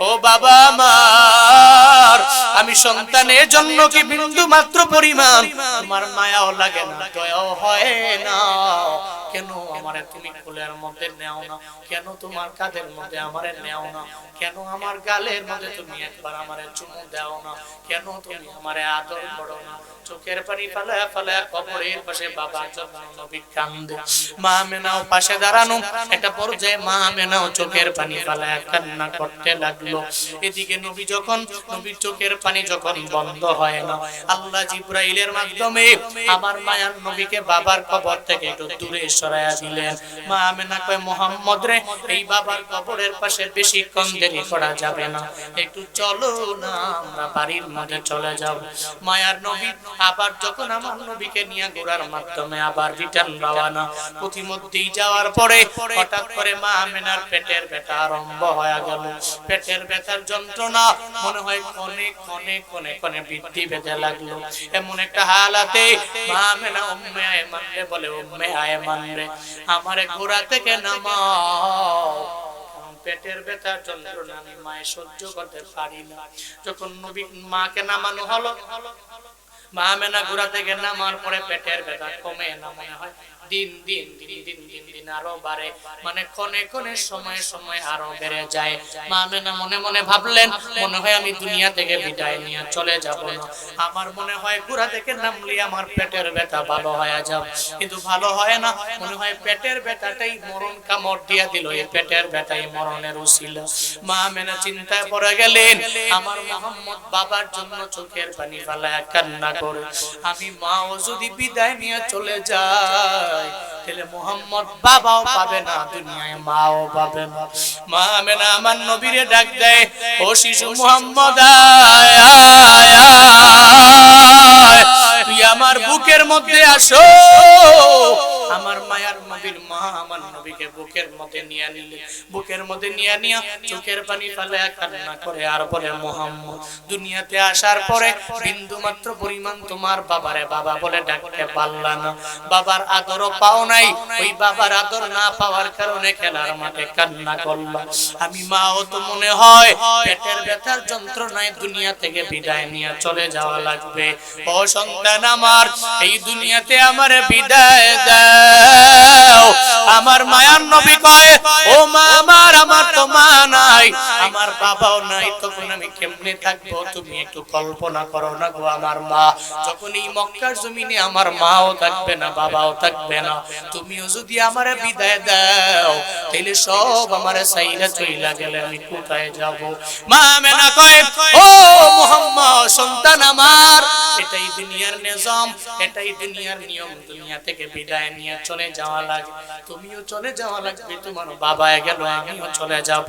ও বাবা আমার, আমি সন্তানের জন্য কি বিন্দু মাত্র পরিমাণ তোমার মায়াও লাগে না, দয়াও হয় না? কেন আমারে তুমি কোলের মধ্যে নেও না? কেন তোমার কাঁধের মধ্যে আমারে নেও না? কেন আমার গালের মধ্যে তুমি একবার আমারে চুমু দাও না? কেন তুমি আমারে আদর করো না? চোখের পানি ফালায়া ফালায়া কবরের পাশে বাবার জন্য নবী কান্দে। মা আমেনাও পাশে দাঁড়ানো, একটা পর্যায়ে মা আমেনাও চোখের পানি ফালায়া কান্না করতে লাগলো। এদিকে নবী যখন, নবীর চোখের পানি যখন বন্ধ হয় না, আল্লাহ জিবরাইলের মাধ্যমে আমার মায়ার নবীকে বাবার কবর থেকে একটু দূরে সরাইয়া দিলেন। মা আমেনা কয়, মুহাম্মদ রে, এই বাবার কবরের পাশে বেশিক্ষণ দেরি করা যাবে না, একটু চলো না আমরা বাড়ির মধ্যে চলে যাব। মায়ার নবী আবার যখন আমার নবীকে নিয়ে ঘোড়ার মাধ্যমে আবার রিটার্ন রওনা, প্রতিমধ্যেই যাওয়ার পরে হঠাৎ করে মা আমেনার পেটের ব্যথা আরম্ভ হয়ে গেল। পেটের ব্যথার যন্ত্রণা মনে হয় ক্ষণে ক্ষণে ক্ষণে ক্ষণে বৃদ্ধি পেতে লাগলো। এমন একটা হালাতে মা আমেনা উম্মে আয়মান রে বলে, উম্মে আয়মান রে, আমারে ঘোড়া থেকে নামাও, পেটের ব্যথার যন্ত্রণা আমি মায়ে সহ্য করতে পারি না। যখন নবী মাকে নামানো হলো, মা আমেনা ঘোড়া থেকে নামার পরে পেটের ব্যথা কমে না, মনে হয় দিন দিন দিন দিন দিন দিন আরো বাড়ে, মানে ক্ষণে ক্ষণে সময়ে সময়ে আরো বেড়ে যায়। মা আমেনা মনে মনে ভাবলেন, মনে হয় আমি দুনিয়া থেকে বিদায় নিয়ে চলে যাব না, আমার মনে হয় ঘোড়া থেকে নামলে আমার পেটের ব্যথা ভালো হয়ে যাবে, কিন্তু ভালো হয় না। মনে হয় পেটের ব্যথাটাই মরণ কামড় দিয়া দিল, এই পেটের ব্যথাই মরণের উসিলা। মা আমেনা চিন্তায় পড়ে গেলেন, আমার মুহাম্মদ বাবার জন্য চোখের পানি ফেলায়া কান্না করে, আমি মাও যদি বিদায় নিয়ে চলে যায় তাহলে মুহাম্মদ বাবাও পাবে না, দুনিয়ায় মাও পাবে না। মা আমেনা আমার নবীরে ডাক দেয়, ও শিশু মুহাম্মদ, আয় আয় আয়, তুই আমার বুকের মধ্যে আসো। আমার মায়ার নবীর মা আমার নবীকে বুকের মধ্যে নিয়ে নিলে, বুকের মধ্যে নিয়ে নিয়ে চোখের পানি ফেলায়া কান্না করে আর বলে, মুহাম্মদ, দুনিয়াতে আসার পরে বিন্দু মাত্র পরিমাণ তোমার বাবারে বাবা বলে ডাকতে পারলা না, বাবার আদরও পাও নাই, ওই বাবার আদর না পাওয়ার কারণে খেলার মাঠে কান্না করলা। আমি মাও তো মনে হয় পেটের ব্যথার যন্ত্রণায় দুনিয়া থেকে বিদায় নিয়ে চলে যাওয়া লাগবে। ও সন্তান আমার, এই দুনিয়াতে আমারে বিদায় দাও। আমার মায়ার নবী কয়, ও মা আমার, আমার তো মা নাই, আমার বাবাও নাই, তখন আমি কেমনে থাকবো? তুমি একটু কল্পনা করো না গো, আমার মা যখন এই মক্কার জমিনে আমার মাও থাকবে না, বাবাও থাকবে না, তুমিও যদি আমারে বিদায় দাও তাহলে সব আমারে সাইরা চইলা গেলে আমি কোথায় যাব? মা আমেনা কয়, ও মুহাম্মদ সন্তান আমার, এটাই দুনিয়ার নিজাম, এটাই দুনিয়ার নিয়ম, দুনিয়া থেকে বিদায় নিয়ে চলে যাওয়া লাগে, তুমিও চলে যাওয়া লাগবে, তোমার বাবা গেল আমিও চলে যাব,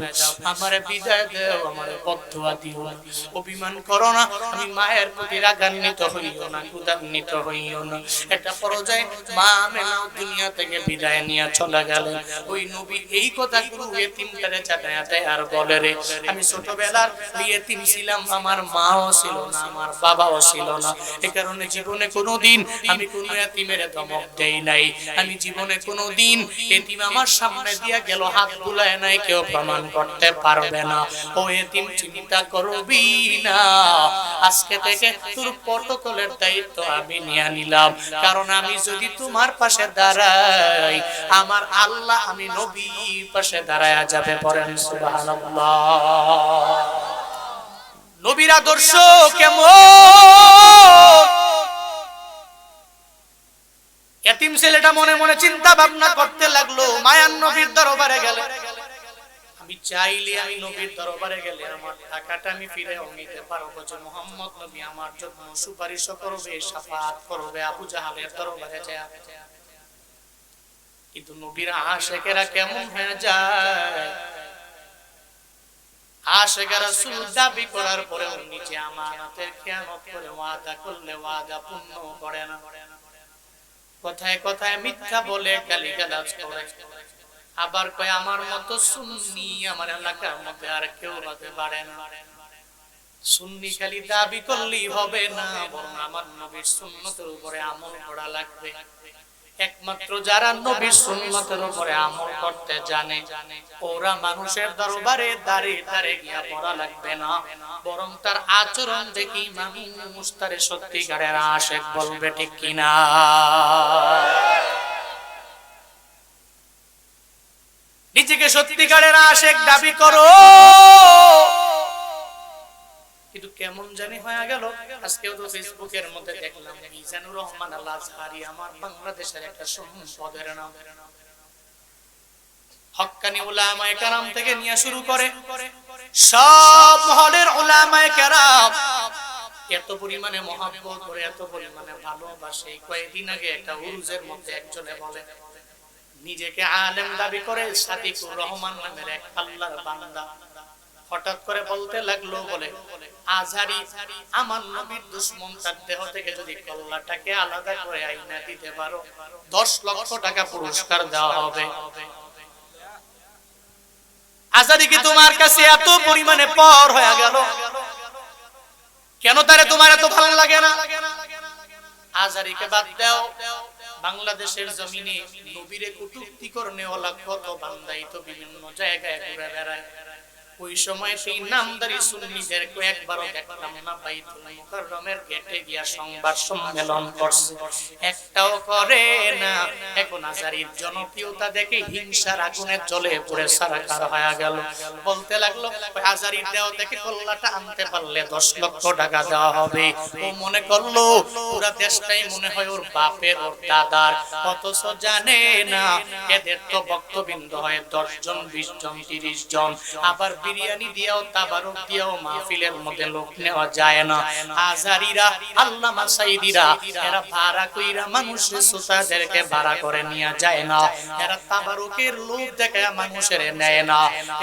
আমারে বিদায় দাও, আমারে বদদুয়া দিও না, অভিমান করো না, আমি মায়ের প্রতি রাগান্বিত হইও না, ক্রোধান্বিত হইও না। একটা পর্যায়ে মা আমেনা দুনিয়া থেকে বিদায় নিয়ে চলে গেলেন। ওই নবী এই কথাগুলো এতিমটারে চাটায়াতে আর বলে, রে আমি ছোটবেলার এতিম ছিলাম, আমার মাও ছিল না, আমার বাবাও ছিল না, এ কারণে জীবনে কোনোদিন আমি কোনো এতিমের ধমক দেই নাই, আমি জীবনে কোনোদিন এতিম আমার সামনে দিয়া গেল হাত বুলায় নাই, কেউ প্রমাণ করতে পারবে না। ও এতিম চিন্তা করবি না, আজকে থেকে তোর প্রটোকলের দায়িত্ব আমি নিয়ে নিলাম, কারণ আমি যদি তোমার পাশে দাঁড়াই, আমার আল্লাহ আমি নবীর পাশে দাঁড়ায়া যাবে। পড়েন সুবহানাল্লাহ। নবীর আদর্শ কেমন? এতিম ছেলেটা মনে মনে চিন্তা ভাবনা করতে লাগলো, মায়ার নবীর দরবারে গেলে, আমি চাইলে আমি নবীর দরবারে গেলে আমার টাকাটা আমি ফিরে নিতে পারবো, যে মুহাম্মদ নবী আমার জন্য সুপারিশ করবে, শাফাআত করবে আবু জাহালের দরবারে যায়। কিন্তু নবীর আশিকেরা কেমন হয়ে যায়, আশিক রাসূল দাবি করার পরেও নিজে আমানতের খেয়ানত করে, ওয়াদা করলে ওয়াদা পূর্ণ করে না, কথায় কথায় মিথ্যা বলে, গালিগালাজ করে, আবার কয় আমার মতো সুন্নি আমার এলাকার মধ্যে আর কেউ হতে পারে না। সুন্নি খালি দাবি করলেই হবে না, বরং আমার নবীর সুন্নতের উপরে আমল করা লাগবে। একমাত্র যারা নবীর সুন্নতের উপরে আমল করতে জানে ওরা মানুষের দরবারে দাঁড়িয়ে দাঁড়িয়ে গিয়া পড়া লাগবে না, বরং তার আচরণ দেখি মানুষ তারে সত্যিকারের আশিক বলবে, ঠিক কিনা? নিজেকে সত্যিকারের আশিক দাবি করো, কিন্তু কেমন জানি হয়ে গেল। আজকেও তো ফেসবুকের মধ্যে দেখলাম মিজানুর রহমান আল আজহারি আমার বাংলাদেশের একটা সম্পদের নাম, হক্কানি উলামায়ে কেরাম থেকে নিয়ে শুরু করে সব মহলের উলামায়ে কেরাম এত পরিমাণে মহব্বত করে, এত পরিমাণে ভালোবাসে। কয়েকদিন আগে একটা উরুজের মধ্যে একজনে বলে নিজেকে আলেম দাবি করে, সাদিকুর রহমান নামের এক আল্লাহর বান্দা হঠাৎ করে বলতে লাগলো, বলে আজহারি আমার নবীর দুশমন, তার দেহ থেকে যদি কল্লাটাকে আলাদা করে আইনা দিতে পারো 10 লক্ষ টাকা পুরস্কার দেওয়া হবে। আজহারি কি তোমার কাছে এত পরিমাণে পর হয়ে গেল? কেন তারে তোমার এত ভালো লাগে না? আজহারিকে বাদ দাও, বাংলাদেশের জমিনে নবীরে কটূক্তি করনেওয়ালা কত বান্দাই তো বিভিন্ন জায়গায় ঘুরে বেড়ায়। ওই সময় সেই নামদারি সুন্নিদের কয়েকবারও দেখলাম না বাইতুল মুকাররমের গেটে গিয়া সংবাদ সম্মেলন করছে, একটাও করে না। এখন আজহারির জনপ্রিয়তা দেখে হিংসার আগুনে জ্বলে পুড়ে সারাকার হয়ে গেল। বলতে লাগলো আজহারির দেহ থেকে কল্লাটা আনতে পারলে 10 লক্ষ টাকা দেওয়া হবে। ও মনে করলো পুরা দেশটাই মনে হয় ওর বাপের, ওর দাদার, অথচ জানে না এদের তো ভক্তবৃন্দ হয় 10 জন, 20 জন, 30 জন। আবার বিরিয়ানি দিয়াও তাবারুক দিয়াও মাহফিলের মধ্যে লোক নেওয়া যায় না। আজহারিরা, আল্লামা সাইদিরা এরা ভাড়া কইরা মানুষের শ্রোতাদেরকে ভাড়া করে নিয়ে যায় না। এরা তাবারুকের লোক দেখে মানুষের নেয় না।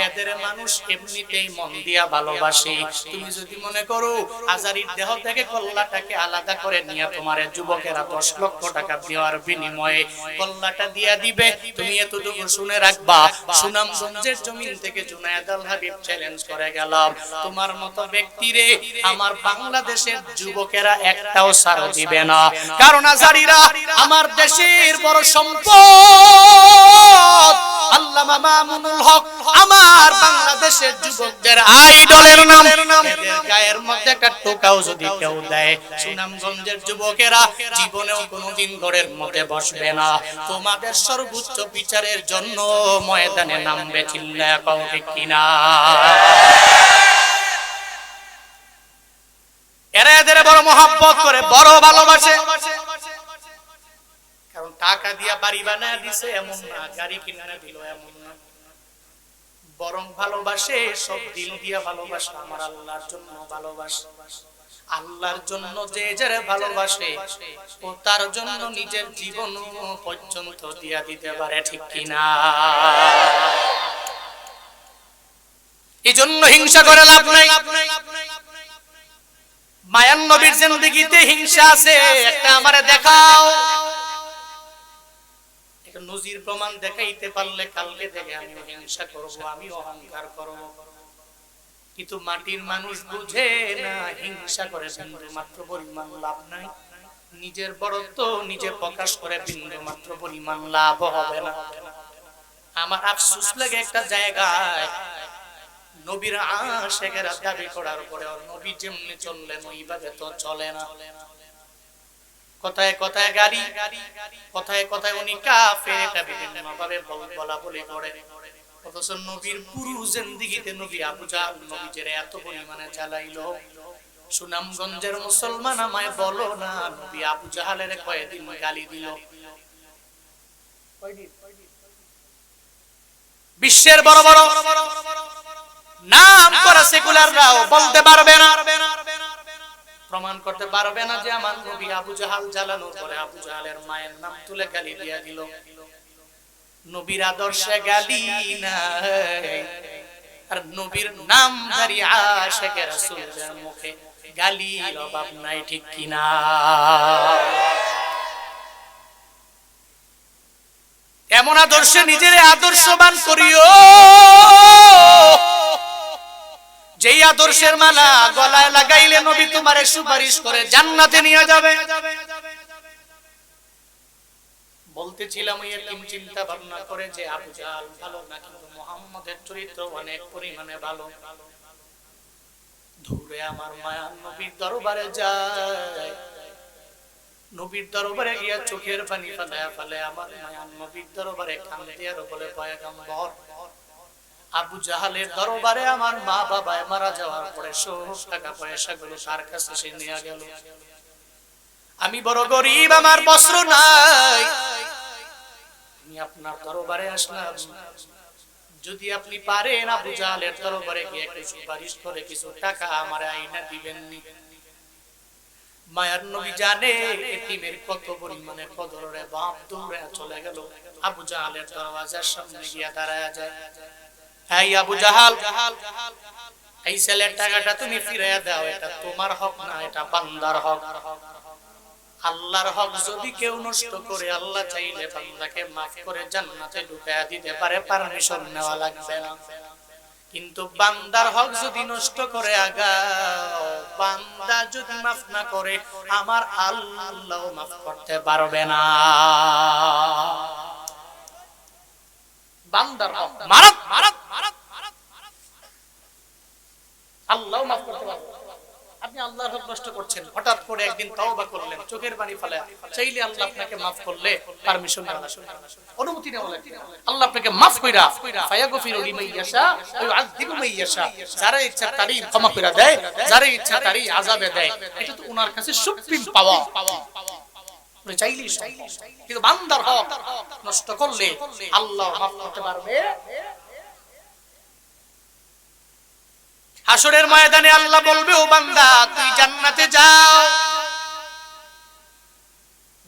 এদের মানুষ এমনিতেই মন দিয়া ভালোবাসে। তুমি যদি মনে করো আজহারির দেহ থেকে কল্লাটাকে আলাদা করে নিয়ে তোমার যুবকেরা 10 লক্ষ টাকা দেওয়ার বিনিময়ে কল্লাটা দিয়া দিবে, তুমি এতটুকু শুনে রাখবা, সুনামগঞ্জের জমিন থেকে জুনায়েদ আল হাবিব চ্যালেঞ্জ করে গেলাম, তোমার মতো ব্যক্তিরে আমার বাংলাদেশের যুবকেরা একটাও সাড়া দিবে না। কারণ আজহারিরা আমার দেশের বড় সম্পদ। আল্লামা মামুনুল হক আমার বাংলাদেশের যুবকদের আইডলের নাম। এদের গায়ের মধ্যে একটা টোকাও যদি কেউ দেয়, সুনামগঞ্জের যুবকেরা জীবনেও কোনোদিন ঘরের মধ্যে বসবে না। তোমাদের সর্বোচ্চ বিচারের জন্য ময়দানে নামবে, চিল্লায়া কও ঠিক কিনা? এরা এদের বড় মহব্বত করে, বড় ভালোবাসে। কারণ টাকা দিয়া বাড়ি বানায় দিছে এমন না, গাড়ি কিনে দিল এমন না, বরং ভালোবাসে, সব দিল দিয়া ভালোবাসে। আমার আল্লাহর জন্য ভালোবাসে। আল্লাহর জন্য যে যারা ভালোবাসে ও তার জন্য নিজের জীবন পর্যন্ত দিয়া দিতে পারে, ঠিক কিনা? এই জন্য হিংসা করে লাভ নাই। মায়ান নবীর জিন্দেগিতে হিংসা আছে, একটা আমারে দেখাও। একটা নজির প্রমাণ দেখাইতে পারলে কালকে থেকে আমি হিংসা করব, আমি অহংকার করব। কিন্তু মাটির মানুষ বুঝে না, হিংসা করে বিন্দু মাত্র পরিমাণ লাভ নাই। নিজের বড়ত্ব নিজে প্রকাশ করে বিন্দু মাত্র পরিমাণ লাভ হবে না। আমার আফসোস লাগে একটা জায়গায় নবীর আশিকেরা দাবি করার পরে নবী যেমনি চললেন ওইভাবে তো চলে না। কথায় কথায় গাড়ি, কথায় কথায় উনি কাফের, এটা বিভিন্ন ভাবে বলা বলি করে। অথচ নবীর পুরো জিন্দেগিতে নবী আবু জাহল নবীর এত পরিমাণে চালাইলো। সুনামগঞ্জের মুসলমান আমায় বলো না নবী আবু জাহলের কয়দিন গালি দিল? বিশ্বের বড় বড় নাম করা সেকুলাররাও বলতে পারবে না, প্রমাণ করতে পারবে না যে আমার নবী আবু জাহল জ্বালানোর পরে আবু জাহলের মায়ের নাম তুলে গালি দিয়া দিল। নবীর আদর্শে গালি নাই, আর নবীর নামধারী আশিকে রাসূলের মুখে গালির অভাব নাই, ঠিক কিনা? এমন আদর্শে নিজের আদর্শবান করিও যেই আদর্শের মালা গলায় লাগাইলে নবী তোমারে সুপারিশ করে জান্নাতে নিয়ে যাবে। বলতেছিলাম এরকম চিন্তা ভাবনা করে যে আবু জাহল ভালো না, কিন্তু মুহাম্মদের চরিত্র অনেক পরিমাণে ভালো। ধরে আমার মায়ার নবীর দরবারে যায়, নবীর দরবারে গিয়া চোখের পানি ফেলায়া ফেলে আমার মায়ার নবীর দরবারে কান্দে আর বলে পয়গম্বর, আবু জাহালের দরবারে আমার মা বাবা মারা যাওয়ার পরে সব টাকা পয়সা গুলো তার কাছে সে নিয়ে গেল। আমি বড় গরিব, আমার বস্ত্র নাই, আমি আপনার দরবারে আসলাম, যদি আপনি পারেন আবু জাহালের দরবারে গিয়ে একটু সুপারিশ করে কিছু টাকা আমার আইনা দিবেননি। মায়ার নবী জানে এতিমের কত পরিমাণে কদর রে বাপ, দৌড়ে চলে গেল আবু জাহালের দরওয়াজার সামনে গিয়া দাঁড়ায় যায়। এই আবু জাহাল, এই ছেলের টাকাটা তুমি ফিরিয়ে দাও, এটা তোমার হক না, এটা বান্দার হক। আল্লাহর হক যদি কেউ নষ্ট করে, আল্লাহ চাইলে বান্দাকে মাফ করে জান্নাতে ঢুকায়া দিতে পারে, পারমিশন নেওয়া লাগবে না। কিন্তু বান্দার হক যদি নষ্ট করে আগাও, বান্দা যদি মাফ না করে, আমার আল্লাহ মাফ করতে পারবে না। বান্দার হক মারাত মারাত মারাত আল্লাহ মাফ করতে পারবে। আপনি আল্লাহর হক নষ্ট করছেন, হঠাৎ করে একদিন তওবা করলেন, চোখের পানি ফেলে চাইলে আল্লাহ আপনাকে মাফ করলে পারমিশন নেওয়া লাগবে, অনুমতি নেওয়া লাগবে। আল্লাহ আপনাকে মাফ কইরা ফায়াগফিরু লিমান ইয়াশা ওয়া ইউআযযিবু মান ইয়াশা, যারা ইচ্ছা তারই ক্ষমা কইরা দেয়, যারা ইচ্ছা তারই আযাবে দেয়। এটা তো ওনার কাছে সুপ্রিম পাওয়ার, আপনি চাইলেই। কিন্তু বান্দার হক নষ্ট করলে আল্লাহ মাফ করতে পারবে। হাসরের ময়দানে আল্লাহ বলবে, ও বান্দা তুই জান্নাতে যাও,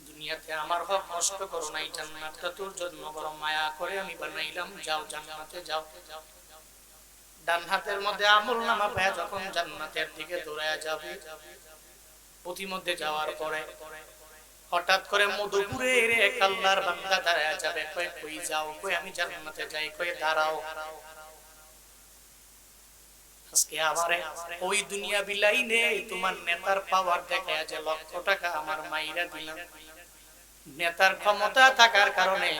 দুনিয়াতে আমার হক নষ্ট করো নাই, জান্নাতটা তোর জন্য বড় মায়া করে আমি বানাইলাম, যাও জান্নাতে যাও। ডান হাতের মধ্যে আমলনামা পায় যখন জান্নাতের দিকে দৌড়ায়া যাবে, প্রতিমধ্যে যাওয়ার পরে হঠাৎ করে মধুপুরের এক আল্লাহর বান্দা দাঁড়ায়া যাবে, কই কই যাও, কই আমি জান্নাতে যাই, কই দাঁড়াও। আজকে আমারে ওই দুনিয়া বিলাইনে তোমার নেতার পাওয়ার দেখায় যে লক্ষ টাকা আমার মাইরা দিলাম, নেতার ক্ষমতা থাকার কারণে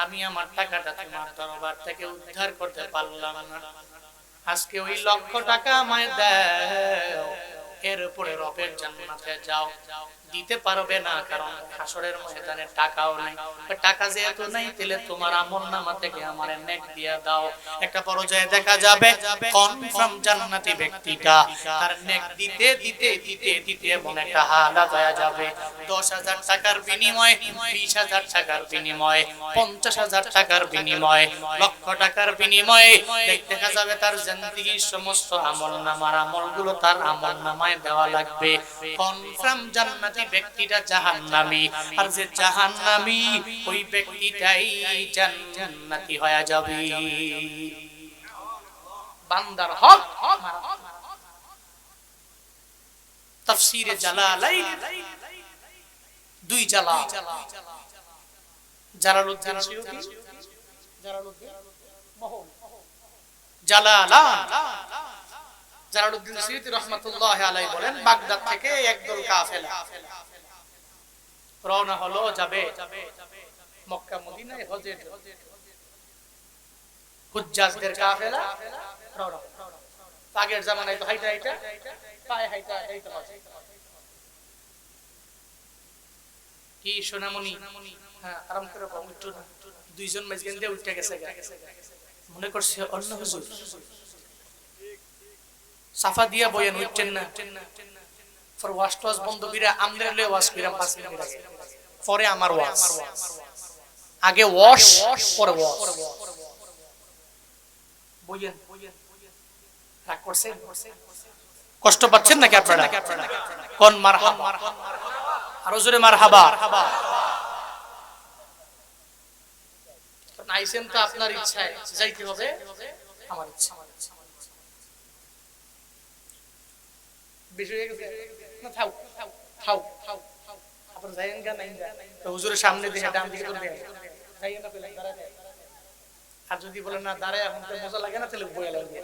আমি আমার টাকাটা তোমার দরবার থেকে উদ্ধার করতে পারলাম না। আজকে ওই লক্ষ টাকা আমায় দাও, এর উপরে রবের জান্নাতে যাও। দিতে পারবে না, কারণ হাসরের ময়দানে টাকাও নাই। টাকা যেহেতু নাই, তাহলে তোমার আমলনামা থেকে আমারে নেক দিয়া দাও। একটা পর্যায়ে দেখা যাবে কনফার্ম জান্নাতি ব্যক্তিটা তার নেক দিতে দিতে দিতে দিতে এমন একটা হালাত হয়ে যাবে, 10,000 টাকার বিনিময়ে, 20,000 টাকার বিনিময়ে, 50,000 টাকার বিনিময়ে, লক্ষ টাকার বিনিময়ে দেখা যাবে তার জিন্দেগীর সমস্ত আমলনামার আমলগুলো তার আমলনামায় দেওয়া লাগবে। কনফার্ম জান্নাতি ব্যক্তিটা জাহান্নামী, আর যে জাহান্নামী ওই ব্যক্তিটাই জান্নাতি হয়ে যাবে। বান্দার হক। তাফসীরে জালালাইন দুই জালাল, জালালউদ্দিন সুয়ুতী, জালালউদ্দিন মোহন, জালালান। জালালউদ্দিন সুয়ুতী রাহমাতুল্লাহি আলাইহি বলেন, বাগদাদ থেকে একদল কাফেলা রওনা হলো, যাবে মক্কা মদিনায় হজের জন্য। হুজ্জাজদের কাফেলা রওনা। আগের জামানায় তো হাইটা হাইটা পায়ে হাইটা যাইতে হবে। কি সোনামণি, হ্যাঁ আরাম করে একটু, দুইজন মাঝখান দিয়ে উঠে গেছে, মনে করছে অন্য হুজুর। সাফা দিয়া বয়ান উঠছেন না, পর ওয়াজ টাজ বন্ধ করে আমদের লয়ে ওয়াজ কইরাম 5 মিনিট আগে, পরে আমার ওয়াজ। আগে ওয়াশ পরে ওয়াজ। বয়ান রাগ করছেন, কষ্ট পাচ্ছেন নাকি আপনারা? কোন মারহাবা, আরো জোরে মারহাবা। নাইছেন তো আপনার ইচ্ছায়, যাইতে হবে আমার ইচ্ছা। হুজুরের সামনে দিয়ে ডান দিকে আর যদি বলে না দাঁড়ায় এখন তো মজা লাগে না, তাহলে বয়ে লাগবে।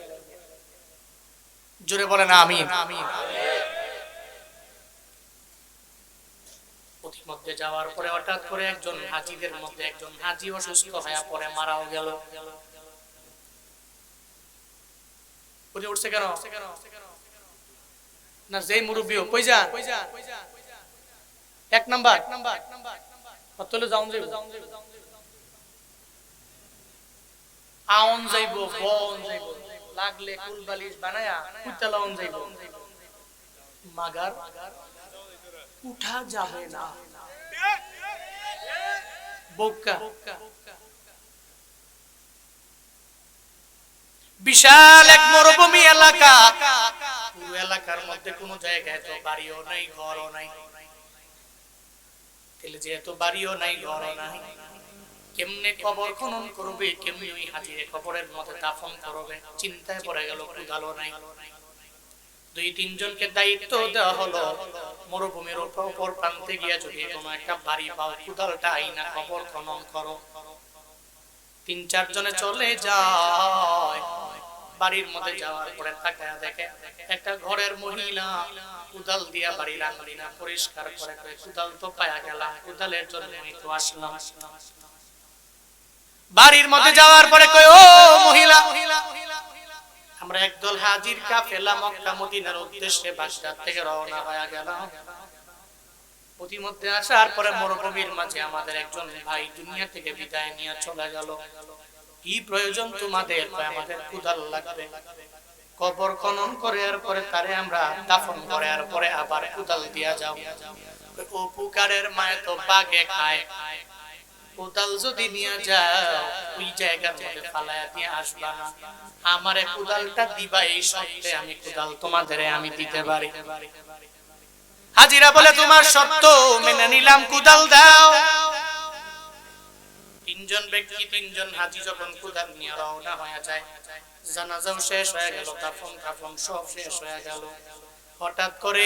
জোরে বলে না আমিন। মধ্যে যাওয়ার পরে হঠাৎ করে একজন হাজিদের মধ্যে একজন হাজি অসুস্থ হয়ে পড়ে মারাও গেল। উনি উঠছে কেন না? যেই মুরব্বী কই যা এক নাম্বার হতলে যাওন যাইব আউন যাইব বন যাইব লাগলে কুলবালিশ বানায়া কুইতা লাউন যাইব মাগার উঠা যাবে না। বোকা বিশাল এক মরুভূমি এলাকা, পুরো এলাকার মধ্যে কোনো জায়গায় তো বাড়িও নাই ঘরও নাই। তাহলে যেহেতু বাড়িও নাই ঘরও নাই, কেমনে কবর খনন করবে, কেমনে ওই হাজিরে কবরের মধ্যে দাফন করবে, চিন্তায় পড়ে গেল। কুদালও নাই। দুই তিনজনকে দায়িত্ব দেওয়া হলো মরুভূমির উপর প্রান্তে গিয়ে যদি কোনো একটা বাড়ি পাও কুদালটা আইনা কবর খনন করো। তিন চার জনে চলে যায়। বাড়ির মধ্যে যাওয়ার পরে তাকায়া দেখে একটা ঘরের মহিলা কুদাল দিয়া বাড়ির আঙ্গিনা পরিষ্কার করে। কুদাল তো পায়া গেলাম, কুদালের জন্যই তো আসলাম। বাড়ির মধ্যে যাওয়ার পরে কই, ও মহিলা, আমরা একদল হাজির কাফেলা মক্কা মদিনার উদ্দেশ্যে বাগদাদ থেকে রওনা হয়ে গেলাম। প্রতিমধ্যে আসার পরে মরুভূমির মাঝে আমাদের একজন ভাই দুনিয়া থেকে বিদায় নিয়ে চলে গেল। কি প্রয়োজন তোমাদের? আমাদের কুদাল লাগবে। কবর খনন করে আর পরে তারে আমরা দাফন করে আর পরে আবার কুদাল দিয়া যাও। ও পুকারের মায়ে তো বাগে খায়, কুদাল যদি নিয়ে যাও ওই জায়গার মধ্যে ফালায়া দিয়ে আসবা না। আমারে কুদালটা দিবা, এই শর্তে আমি কুদাল তোমাদের আমি দিতে পারি। হাজিরা বলে তোমার শর্ত মেনে নিলাম, কুদাল দাও। তিনজন ব্যক্তি, তিনজন হাজি যখন কুদাল নিয়ে রওনা হয়ে যায়, জানাজাও শেষ হয়ে গেল, দাফন কাফন সব শেষ হয়ে গেল। হঠাৎ করে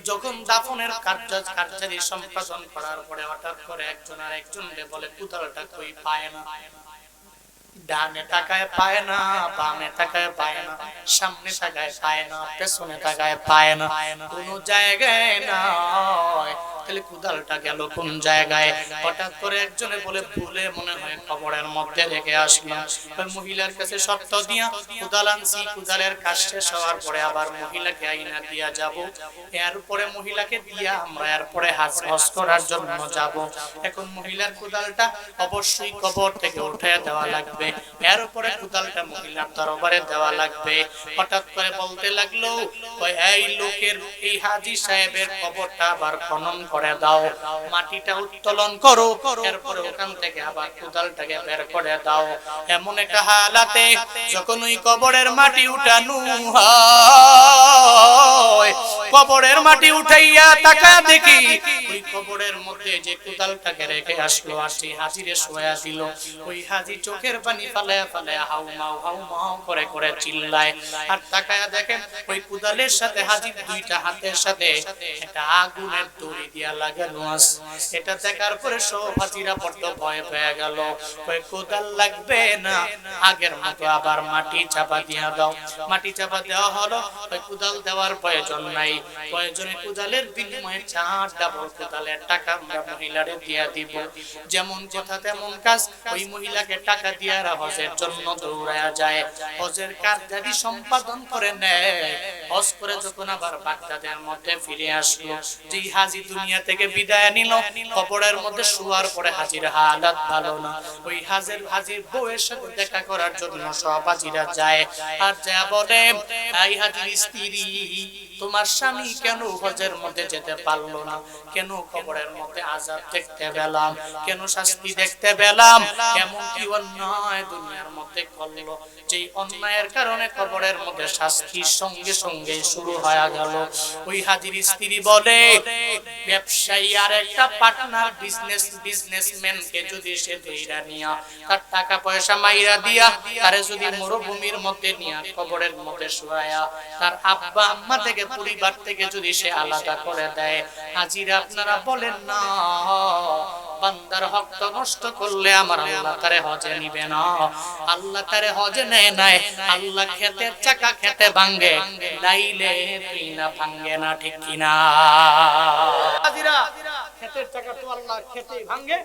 যখন দাফনের কার্যাদি সম্পাদন করার পরে হঠাৎ করে একজন আর একজনকে বলে কুদালটা কই পায় না। ডানে তাকায় পায় না, বামে তাকায় পায় না, সামনে তাকায় পায় না, পেছনে তাকায় পায় না, কোন জায়গায় নয়। তাহলে কুদালটা গেল কোন জায়গায়? হঠাৎ করে একজনে বলে ভুলে মনে হয় কবরের মধ্যে রেখে আসলাম। ওই মহিলার কাছে শর্ত দিয়া কুদাল আনছি। কুদালের কাজ শেষ হওয়ার পরে আবার মহিলাকে আইনা দিয়া যাব। এরপরে মহিলাকে দিয়া আমরা এরপরে হজ করার জন্য যাব। এখন মহিলার কুদালটা অবশ্যই কবর থেকে উঠে দেওয়া লাগবে। এরপরে কুদালটা মহিলার দরবারে দেওয়া লাগবে। হঠাৎ করে বলতে লাগলো, এই লোকের, এই হাজী সাহেবের কবরটা আবার খনন করে দাও, মাটিটা উত্তোলন করো, এরপরে ওখান থেকে আবার কুদালটাকে বের করে দাও। এমন একটা হালাতে যখন ওই কবরের মাটি উঠানো হয়, কবরের মাটি উঠাইয়া তাকা দেখি ওই কবরের মধ্যে যে কুদালটাকে রেখে আসলো আর সেই হাজিরে শোয়া দিল, ওই হাজি চোখের পানি ফালায়া ফালায়া হাউ মাউ করে করে চিল্লায়। আর তাকায়া দেখেন ওই কুদালের সাথে হাজির দুইটা হাতের সাথে একটা আগুনের দড়ি দিয়া লাগানো আছে। এটা দেখার পরে সব হাজিরা বড্ড ভয় পেয়ে গেল। ওই কুদাল লাগবে না, আগের মতো আবার মাটি চাপা দিয়া দাও। মাটি চাপা দেওয়া হলো। ওই কুদাল দেওয়ার প্রয়োজন নাই, প্রয়োজনে কুদালের বিনিময়ে 4 ডাবল কুদালের টাকা আমরা মহিলারে দিয়া দিব। যেমন কথা তেমন কাজ। ওই মহিলাকে টাকা দিয়া হজের জন্য দৌড়ায়া যায়, হজের কার্যাদি সম্পাদন করে নেয়। হজ করে যখন আবার বাগদাদের মধ্যে ফিরে আসলো, যেই হাজি দুনিয়া থেকে বিদায় নিল, কবরের মধ্যে শোয়ার পরে হাজির হালাত ভালো না। ওই হাজির বউয়ের সাথে দেখা করার জন্য সব হাজিরা যায়। আর যা বলে, এই হাজির স্ত্রী, তোমার স্বামী কেন হজের মধ্যে যেতে পারলো না? কেন কবরের মধ্যে আযাব দেখতে পেলাম? কেন শাস্তি দেখতে পেলাম? এমন কি অন্যায় দুনিয়ার মধ্যে করলো যে অন্যায়ের কারণে কবরের মধ্যে শাস্তির সঙ্গে সঙ্গে শুরু হয়ে গেল? ওই হাজির স্ত্রী বলে, ব্যবসায়ী আর একটা পার্টনার বিজনেসম্যানকে যদি সে ধইরা নিয়া তার টাকা পয়সা মাইরা দিয়া তারে যদি মরুভূমির মধ্যে নিয়া কবরের মধ্যে শুয়ায়া তার আব্বা আম্মা থেকে পরিবার থেকে যদি সে আলাদা করে দেয়, হাজিরা আপনারা বলেন না বান্দার হক তো নষ্ট করলে আমার আল্লাহ তারে হজে নিবে না। আল্লাহ তারে হজে নেয় নাই। আল্লাহ খেতে চাকা খেতে ভাঙে, লাইলে তুই না ভাঙে না, ঠিক কিনা? হাজিরা ক্ষেতের টাকা তো আল্লাহ খেতে ভাঙে,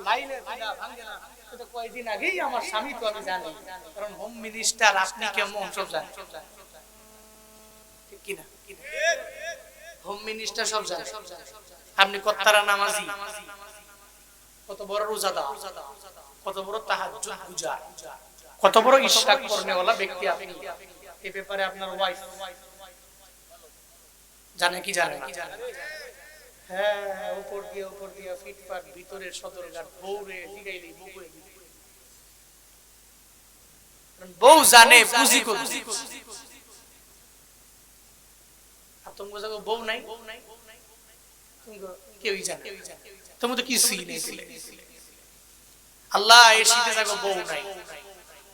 লাইনে ভাঙে না। এটা কয়েকদিন আগেই আমার স্বামী তো আমি জানি, কারণ হোম মিনিস্টার আপনি কেমন সব জানেন, ঠিক কিনা? হোম মিনিস্টার সব জানেন। আপনি কত্তারা নামাজি, কত বড় রোজাদার, কত বড় তাহাজ্জুদ গুজার, কত বড় ইশরাক করনেওয়ালা ব্যক্তি আপনি। এই ব্যাপারে আপনার ওয়াইফ জানে কি জানে না? হ্যাঁ, উপর দিয়ে ফিটফাট, ভিতরে সদরঘাট, বউরে দিগাইলি বউরে, বউ জানে পুঁজি কত। আর তুমি বলছো বউ নাই, কেউই জানে, তুমি তো কিছুই নেই। আল্লাহ এসিতে যাগো বউ নাই,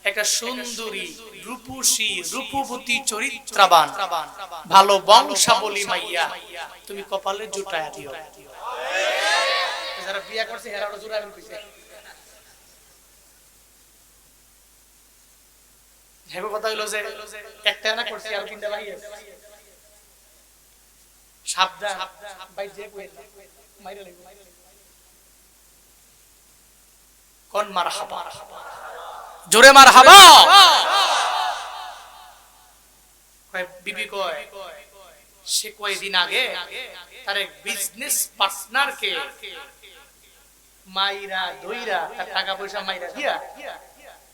একটা সুন্দরী রূপসী রূপবতী চরিত্রবান ভালো বংশাবলী মাইয়া তুমি কপালে জুটায়া দিও। যারা বিয়া করছে হেরারও জুড়াবেন কইছে। হেবো কথা হইলো যে একটা না করছি আর তিনটা ভাই আছে, সাবধান ভাই যে কই মাইরা লাগবে কোন মারহাবা, জোরে মারহাবা। বিবি কয় সে কয়েকদিন আগে তার এক বিজনেস পার্টনারকে মাইরা দইরা, তার টাকা পয়সা মাইরা দিয়া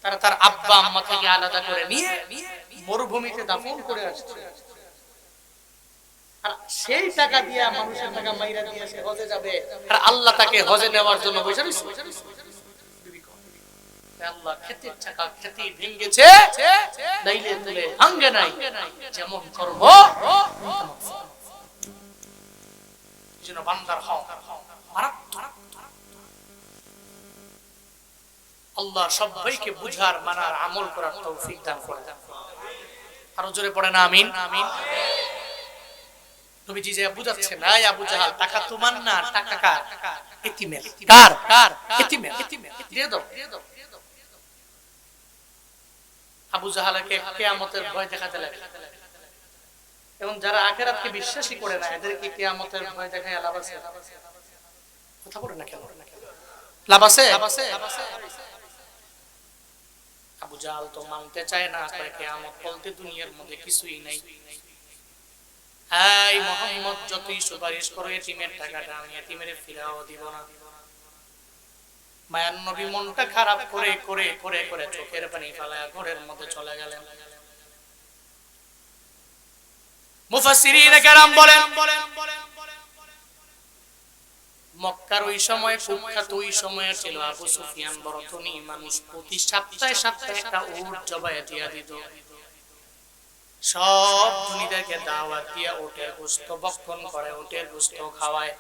তারা তার আব্বা আম্মা থেকে আলাদা করে নিয়ে মরুভূমিতে দাফন করে আসছে। আর সেই টাকা দিয়া, মানুষের টাকা মাইরা দিয়ে সে হজে যাবে, আর আল্লাহ তাকে হজে নেওয়ার জন্য বসে রইছে। আল্লাহ খেতের টাকা খেতে ভেঙেছে, নাইলে তুলে ভাঙে নাই, যেমন করব যেন বান্দার হক মারাত্মক। আল্লাহ সবাইকে বুঝার, মানার, আমল করার তৌফিক দান করেন। আরো জোরে পড়ে না আমিন। নবীজি যে বুঝাচ্ছেন, আয় আবু জাহাল, টাকা তোমার না, টাকা কার? এতিমের। কার? কার? এতিমের। দিয়ে দাও। আবু জাহালকে কিয়ামতের ভয় দেখাতে লাগে, এবং যারা আখিরাতকে বিশ্বাসই করে না এদেরকে কিয়ামতের ভয় দেখায় লাভ আছে? কথা বলে না কেন? লাভ আছে? আবু জাহাল তো মানতে চায় না, কিয়ামত বলতে দুনিয়ার মধ্যে কিছুই নাই। এই মুহাম্মদ যতই সুপারিশ করো এতিমের টাকাটা আমি এতিমের ফিরাও দিব না। মায়ার নবী মনটা খারাপ করে করে করে করে চোখের পানি ফেলায়া ঘরের মধ্যে চলে গেলেন। মুফাসসিরিনে কেরাম বলেন, মক্কার ওই সময় কুখ্যাত ওই সময়ে ছিল আবু সুফিয়ান বড় ধনী মানুষ, প্রতি সপ্তাহে সপ্তাহে একটা উট জবাই দিয়া দিত। সব ধনীদেরকে দাওয়াত দিয়া উটের গোশত ভক্ষণ করে, উটের গোশত খাওয়ায়।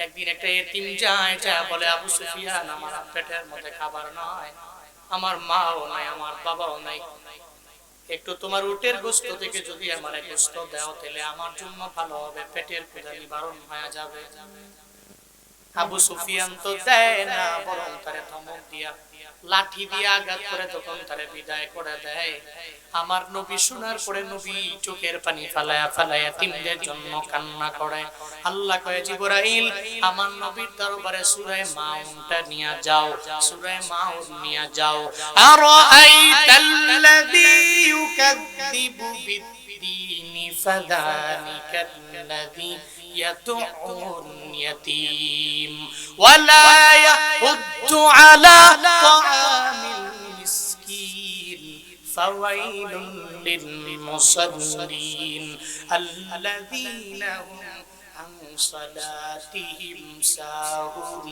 একদিন একটা এতিম যায়, বলে আবু সুফিয়ান, আমার পেটের মধ্যে খাবার নাই, আমার মাও নাই, আমার বাবাও নাই, একটু তোমার উটের গোশত থেকে যদি আমার গোশত দাও তাহলে আমার জন্য ভালো হবে, পেটের ক্ষুধা নিবারণ হয়ে যাবে। আবু সুফিয়ান তো দেয় না, বরং তারে ধমক দিয়া লাঠি দিয়ে আঘাত করে তখন তারে বিদায় করে দেয়। আমার নবী শোনার পরে নবী চোখের পানি ফালায়া ফালায়া তিনদের জন্য কান্না করে। আল্লাহ কয়, জিবরাইল আমার নবীর দরবারে সূরা মাউনটা নিয়ে যাও, সূরা মাউন নিয়ে যাও। আরাআইতাল্লাযী ইউকাযযিবু বিদ্দীনি ফাযালিকাল্লাযী ইয়াতুউন ইয়াতীম ওয়ালা ইয়াহুদ্দু আলা তাআমিল মিসকিন ফাওয়াইলুন লিল মুসাল্লিন আল্লাযীনা হুম আন সালাতিহিম সাহুন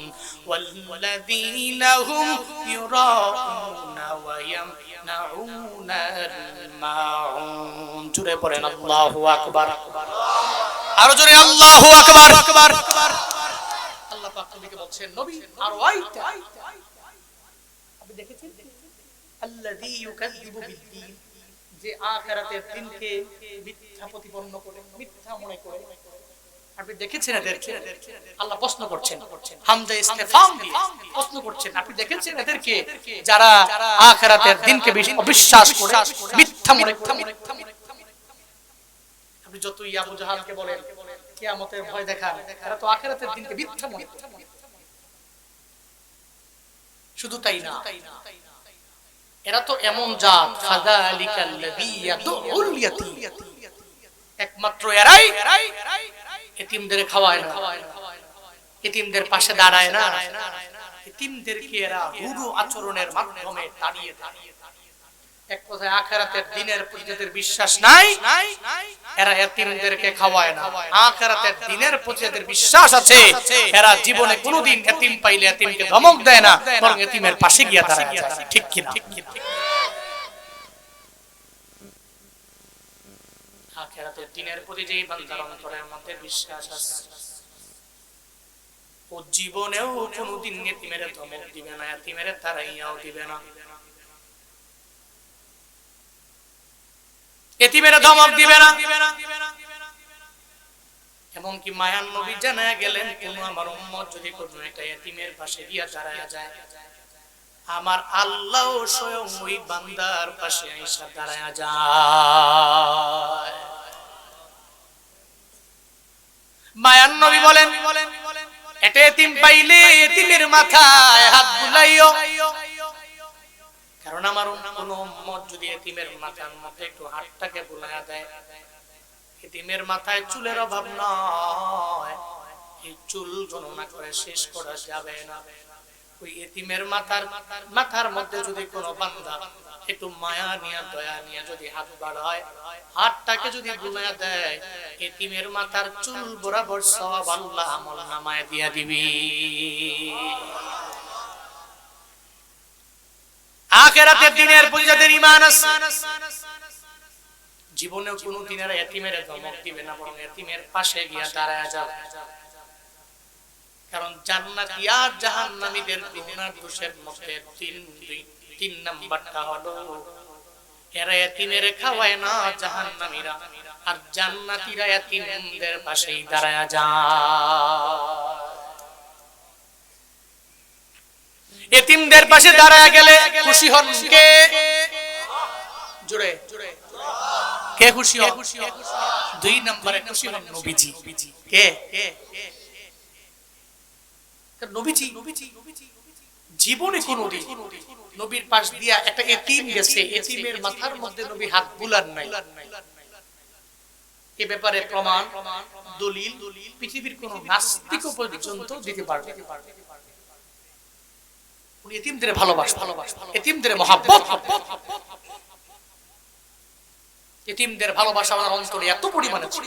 ওয়াল্লাযীনা হুম ইউরাউনা ওয়া ইয়ামনাউনাল মাউন। জোরে পড়েন আল্লাহু আকবার। আরো জোরে আল্লাহু আকবার। আল্লাহ পাক নবীকে বলছেন, নবী আর ওয়াইতা, আপনি দেখেছেন আল্লাযী ইউকাযযিবু বিদ্দীন, যে আখিরাতের দিনকে মিথ্যা প্রতিপন্ন করে, মিথ্যা মনে করে। আপনি দেখেছেন এদেরকে? আল্লাহ প্রশ্ন করছেন, হামজা ইসতিফহাম দিয়ে প্রশ্ন করছেন, আপনি দেখেছেন এদেরকে যারা আখিরাতের দিনকে অবিশ্বাস করে, মিথ্যা মনে করে? আপনি যতই আবু জাহালকে বলেন কিয়ামতের ভয় দেখান, এরা তো আখিরাতের দিনকে মিথ্যা মনে করে। শুধু তাই না, এরা তো এমন জাত, ফাযালিকাল্লাযী ইয়াদউল ইয়াতীম, একমাত্র এরাই এতিমদের খাওয়ায় না, এতিমদের পাশে দাঁড়ায় না, এতিমদেরকে এরা রূঢ় আচরণের মাধ্যমে তাড়িয়ে দেয়। এক কথায় আখিরাতের দিনের প্রতি যাদের বিশ্বাস নাই, এরা এতিমদেরকে খাওয়ায় না। আখিরাতের দিনের প্রতি যাদের বিশ্বাস আছে, এরা জীবনে কোনোদিন এতিম পাইলে এতিমকে ধমক দেয় না, বরং এতিমের পাশে গিয়ে দাঁড়ায় যায়। ঠিক কি না? আখিরাতের দিনের প্রতি যেই বান্দার অন্তরের মধ্যে বিশ্বাস আছে, ও জীবনেও কোনোদিন এতিমের ধমক দিবে না, এতিমের তাড়াইয়াও দিবে না, এতিমের ধমক দিবে না। এমনকি মায়ান নবী জানা গেলেন, কোন আমার উম্মত যদি কোনো একটা এতিমের পাশে গিয়া দাঁড়ায়া যায়, আমার আল্লাহ স্বয়ং ওই বান্দার পাশে আইসা দাঁড়ায়া যায়। মায়ান নবী বলেন, এটা এতিম পাইলে এতিমের মাথায় হাত বুলাইও, কারণ আমার কোন উম্মত যদি এতিমের মাথার মধ্যে একটু হাতটাকে বুলাইয়া দেয়, এতিমের মাথায় চুলের অভাব নয়, এই চুল গণনা করে শেষ করা যাবে না। ওই এতিমের মাথার মধ্যে যদি কোনো বান্দা একটু মায়া নিয়ে দয়া নিয়ে যদি হাত বাড়ায়, হাতটাকে যদি বুলাইয়া দেয়, এতিমের মাথার চুল বরাবর সওয়াব আল্লাহ আমলনামায় দিয়া দিবি। আখিরাতের দিনের প্রতি যাদের ঈমান আছে, জীবনেও কোনোদিন এরা এতিমের ধমক দিবে না, বরং এতিমের পাশে গিয়া দাঁড়ায়া যাবে। কারণ জান্নাতি আর জাহান্নামীদের গুনার দোষের মধ্যে তিন নাম্বারটা হলো, এরা এতিমের খাওয়ায় না জাহান্নামীরা, আর জান্নাতীরা এতিমদের পাশেই দাঁড়ায়া যায়। এতিমদের পাশে দাঁড়ায় গেলে খুশি হন কে? জোরে কে খুশি হন? দুই নম্বরে খুশি হন নবীজি। কে? নবীজি। জীবনে কোনদিন নবীর পাশ দিয়া একটা এতিম গেছে, এতিমের মাথার মধ্যে নবী হাত বুলান নাই। এ ব্যাপারে প্রমাণ দলিল পৃথিবীর কোন নাস্তিক পর্যন্ত দিতে পারবে। উনি এতিমদের ভালোবাসেন, এতিমদের মহব্বত, এতিমদের ভালোবাসা আমার অন্তরে এত পরিমাণে ছিল।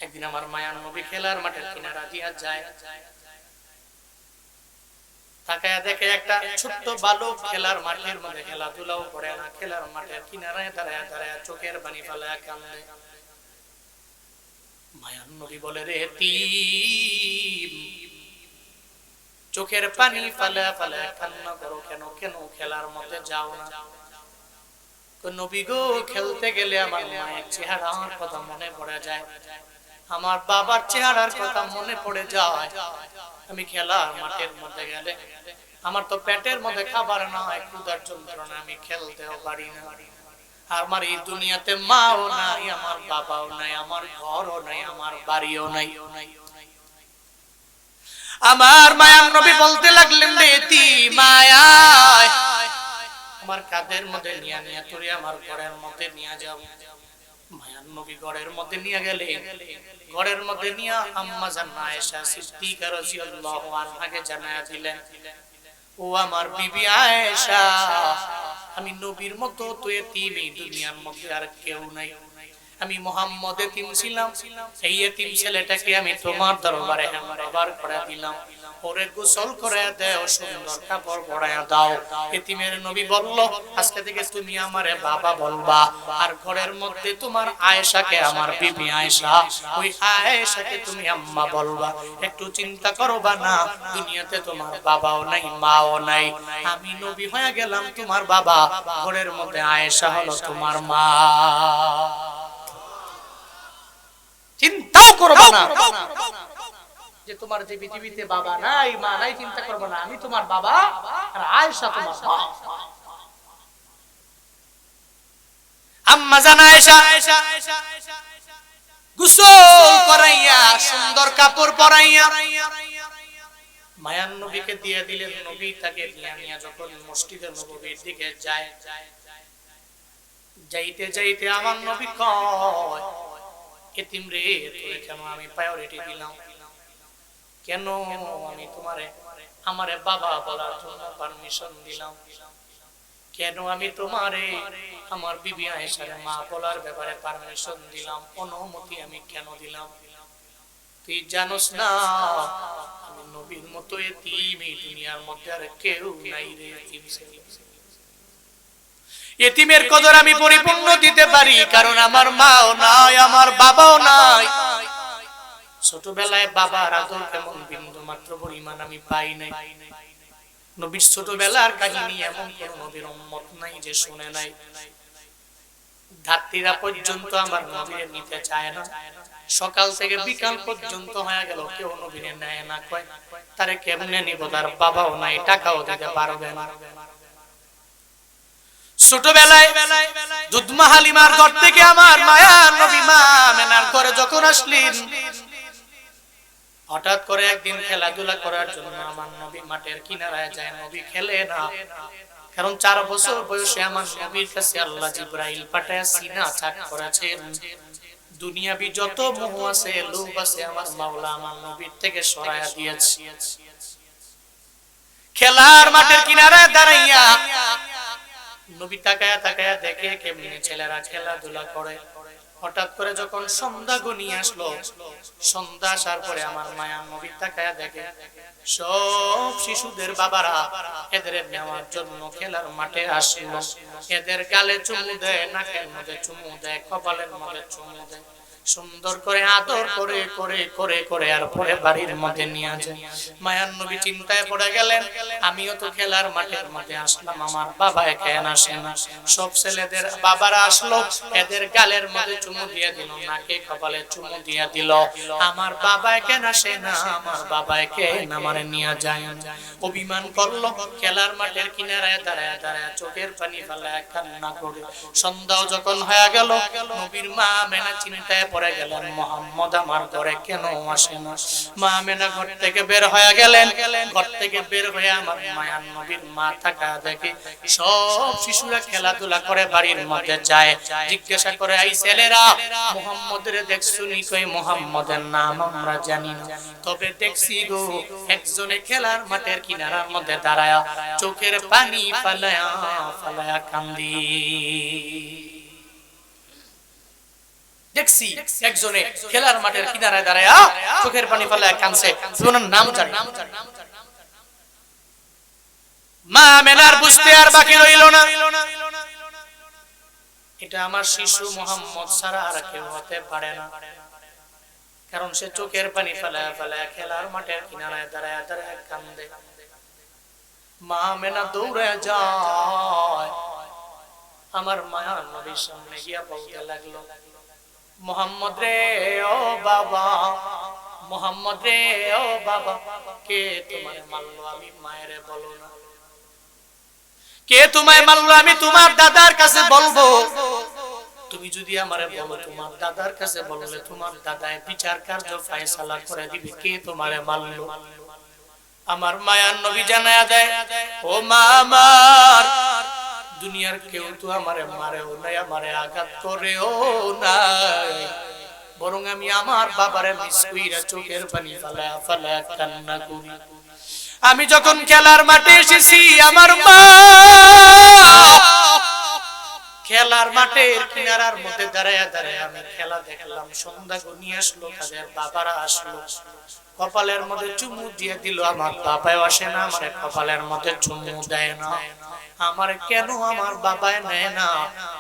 একদিন আমার মায়ার নবী খেলার মাঠের কিনারা দিয়া যায়, তাকায়া দেখে একটা ছোট্ট বালক খেলার মাঠের মধ্যে খেলাধুলাও করে না, খেলার মাঠের কিনারায় দাঁড়ায় দাঁড়ায় চোখের পানি ফেলায় কান্দে। মায়ার নবী বলে, রে এতিম, চোখের পানি ফেলা ফেলা কান্না করো কেন? কেন খেলার মধ্যে যাও না? নবী গো, খেলতে গেলে আমার মায়ের চেহারার কথা মনে পড়ে যায়, আমার বাবার চেহারার কথা মনে পড়ে যায়। আমি খেলার মাঠের মধ্যে গেলে আমার তো পেটের মধ্যে খাবার নাই, ক্ষুধার যন্ত্রণা, আমি খেলতেও পারি না। আমার এই দুনিয়াতে মাও নাই, আমার বাবাও নাই, আমার ঘরও নাই, আমার বাড়িও নাই। আমার মায়ার নবী বলতে লাগলেন, রে এতিম মায়া, আমার কাঁধের মধ্যে নিয়ে নিয়ে তুই আমার ঘরের মধ্যে নিয়ে যাও। মায়ার নবী ঘরের মধ্যে নিয়ে গেলে, ঘরের মধ্যে নিয়ে আম্মা জান্নাত আয়েশা সিদ্দিকা রাদিয়াল্লাহু আনহাকে জানায়া দিলেন, ও আমার বিবি আয়েশা, আমি নবীর মতো তো এতিম এই দুনিয়ার মধ্যে আর কেউ নাই। আমি মুহাম্মদ এতিম ছিলাম, এই এতিম ছেলেটাকে আমি তোমার দরবারে হ্যান্ডওভার করে দিলাম, ওরে গোসল করে দাও, সুন্দর কাপড় পরায়া দাও। এতিমের নবী বলল, আজকে থেকে তুমি আমারে বাবা বলবা, আর ঘরের মধ্যে তোমার আয়েশাকে আমার বিবি আয়েশা, ওই আয়েশাকে তুমি আম্মা বলবা। একটু চিন্তা করবা না, দুনিয়াতে তোমার বাবাও নাই, মাও নাই, আমি নবী হয়ে গেলাম তোমার বাবা, ঘরের মধ্যে আয়েশা হলো তোমার মা। চিন্তাও করবা না যে তোমার যে পৃথিবীতে বাবা নাই, মা নাই, চিন্তা করবো না, আমি তোমার বাবা আর আয়েশা তোমার মা। আম্মা জান আয়েশা গোসল করাইয়া সুন্দর কাপড় পরাইয়া মায়ার নবীকে দিয়ে দিলেন। নবী তাকে নিয়ে যখন মসজিদে নববীর দিকে যায়, যাইতে যাইতে আমার নবী কয়, এতিম রে, তোরে কেন আমি প্রায়োরিটি দিলাম? কেন আমি আমারে বাবা বলার জন্য পারমিশন দিলাম? কেন আমি তোমারে আমার বিবি আয়েশার মা বলার ব্যাপারে পারমিশন দিলাম, অনুমতি আমি কেন দিলাম? তুই জানোস না আমি নবীর মতো এতিম এই দুনিয়ার মধ্যে আর কেউ নাই রে। এতিমের কদর আমি পরিপূর্ণ দিতে পারি, কারণ আমার মাও নাই, আমার বাবাও নাই। ছোটবেলায় বাবার আদর কেমন বিন্দু মাত্র পরিমাণ আমি পাই নাই। নবীর ছোটবেলার কাহিনী এমন কোন নবীর উম্মত নাই যে শুনে নাই। ধাত্রীরা পর্যন্ত আমার নবীরে নিতে চায় না। সকাল থেকে বিকাল পর্যন্ত হয়ে গেল, কেউ নবীরে নেয় না। কয় তারে কেমনে নিব? তার বাবাও নাই, টাকাও দিতে পারবে না। ছোটবেলায় দুধমা হালিমার ঘর থেকে আমার মায়ার নবী মা আমেনার ঘরে যখন আসলেন, হঠাৎ করে একদিন খেলাধুলা করার জন্য আমার নবী মাঠের কিনারায় যায়। নবী খেলে না, কারণ 4 বছর বয়সে আমার নবীর কাছে আল্লাহ জিবরাইল পাঠায় সিনা চাক করেছেন। দুনিয়াবি যত মোহ আছে, লোভ আছে, আমার মাওলা আমার নবীর থেকে সরায়া দিয়েছে। খেলার মাঠের কিনারায় দাঁড়াইয়া নবী তাকায়া তাকায়া দেখে কেমনে ছেলেরা খেলাধুলা করে। হঠাৎ করে যখন সন্ধ্যা ঘনিয়ে আসলো, সন্ধ্যা আসার পরে আমার মায়ার নবী তাকায়া দেখে সব শিশুদের বাবারা এদের নেওয়ার জন্য খেলার মাঠে আসলো। এদের গালে চুমু দেয়, নাকের মধ্যে চুমু দেয়, কপালের মধ্যে চুমু দেয়, সুন্দর করে আদর করে করে করে করে আর পরে বাড়ির মধ্যে নিয়ে যায়। মায়ার নবী চিন্তায় পড়ে গেলেন, আমিও তো খেলার মাঠের মধ্যে আসলাম, আমার বাবা কেন আসে না? সব ছেলেদের বাবারা আসলো, এদের গালের মধ্যে চুমু দিয়ে দিল, নাকে কপালে চুমু দিয়ে দিল, আমার বাবা কেন আসে না? আমার বাবা কেন আমারে নিয়ে যায়? অভিমান করলো। খেলার মাঠের কিনারায় দাঁড়ায় দাঁড়ায় চোখের পানি ফেলায় কান্না করে। সন্ধ্যাও যখন হয়ে গেল, নবীর মা আমেনা চিন্তায় পড়ে গেলেন, মুহাম্মদ আমার ঘরে কেন আসে না? মা আমেনা ঘর থেকে বের হয়ে গেলেন। ঘর থেকে বের হয়ে আমার মায়ার নবীর মা থাকা দেখে সব শিশুরা খেলাধুলা করে বাড়ির মধ্যে যায়। জিজ্ঞাসা করে, এই ছেলেরা মুহাম্মদের দেখছুনি? কই মুহাম্মদের নাম আমরা জানি না, তবে দেখছি গো একজনে খেলার মাঠের কিনারার মধ্যে দাঁড়ায়া চোখের পানি ফালায়া ফালায়া কান্দি। দেখছি একজনে খেলার মাঠের কিনারায় দাঁড়ায়া চোখের পানি ফেলায় কাঁদছে। ওনার নাম জানি। মা আমেনার বুঝতে আর বাকি রইল না, এটা আমার শিশু মুহাম্মদ ছাড়া আর কেউ হতে পারে না। কারণ সে চোখের পানি ফেলায় ফেলায় খেলার মাঠের কিনারায় দাঁড়ায় দাঁড়ায় কান্দে। মা আমেনা দৌড়ে যায়, আমার মায়ার নবীর সামনে গিয়া বলতে লাগলো, মুহাম্মদ রে ও বাবা, মুহাম্মদ রে ও বাবা, কে তোমারে মারলো? আমি মায়েরে বলো না। কে তোমায় মারলো? আমি তোমার দাদার কাছে বলবো। তুমি যদি আমারে বলো, তোমার দাদার কাছে বললে তোমার দাদায় বিচার কার্য ফয়সালা করে দিবে কে তোমারে মারলো। আমার মায়ার নবী জানায়া দেয়, ও মা আমার, দুনিয়ার কেউ তো আমারে মারেও নাই, আমারে আঘাত করেও নাই, বরং আমি আমার বাবারে মিস কইরা চোখের পানি ফালায়া ফালায়া কান্না করি। আমি যখন খেলার মাঠে এসেছি, আমার মা খেলার মাঠের কিনারার মধ্যে দাঁড়ায় দাঁড়ায় আমি খেলা দেখলাম। সন্ধ্যা ঘনিয়ে আসলো, তাদের বাবারা আসলো, কপালের মধ্যে চুমু দিয়ে দিল। আমার বাবাও আসে না, আমার কপালের মধ্যে চুমু দেয় না। আমার কেন আমার বাবায় নেয় না?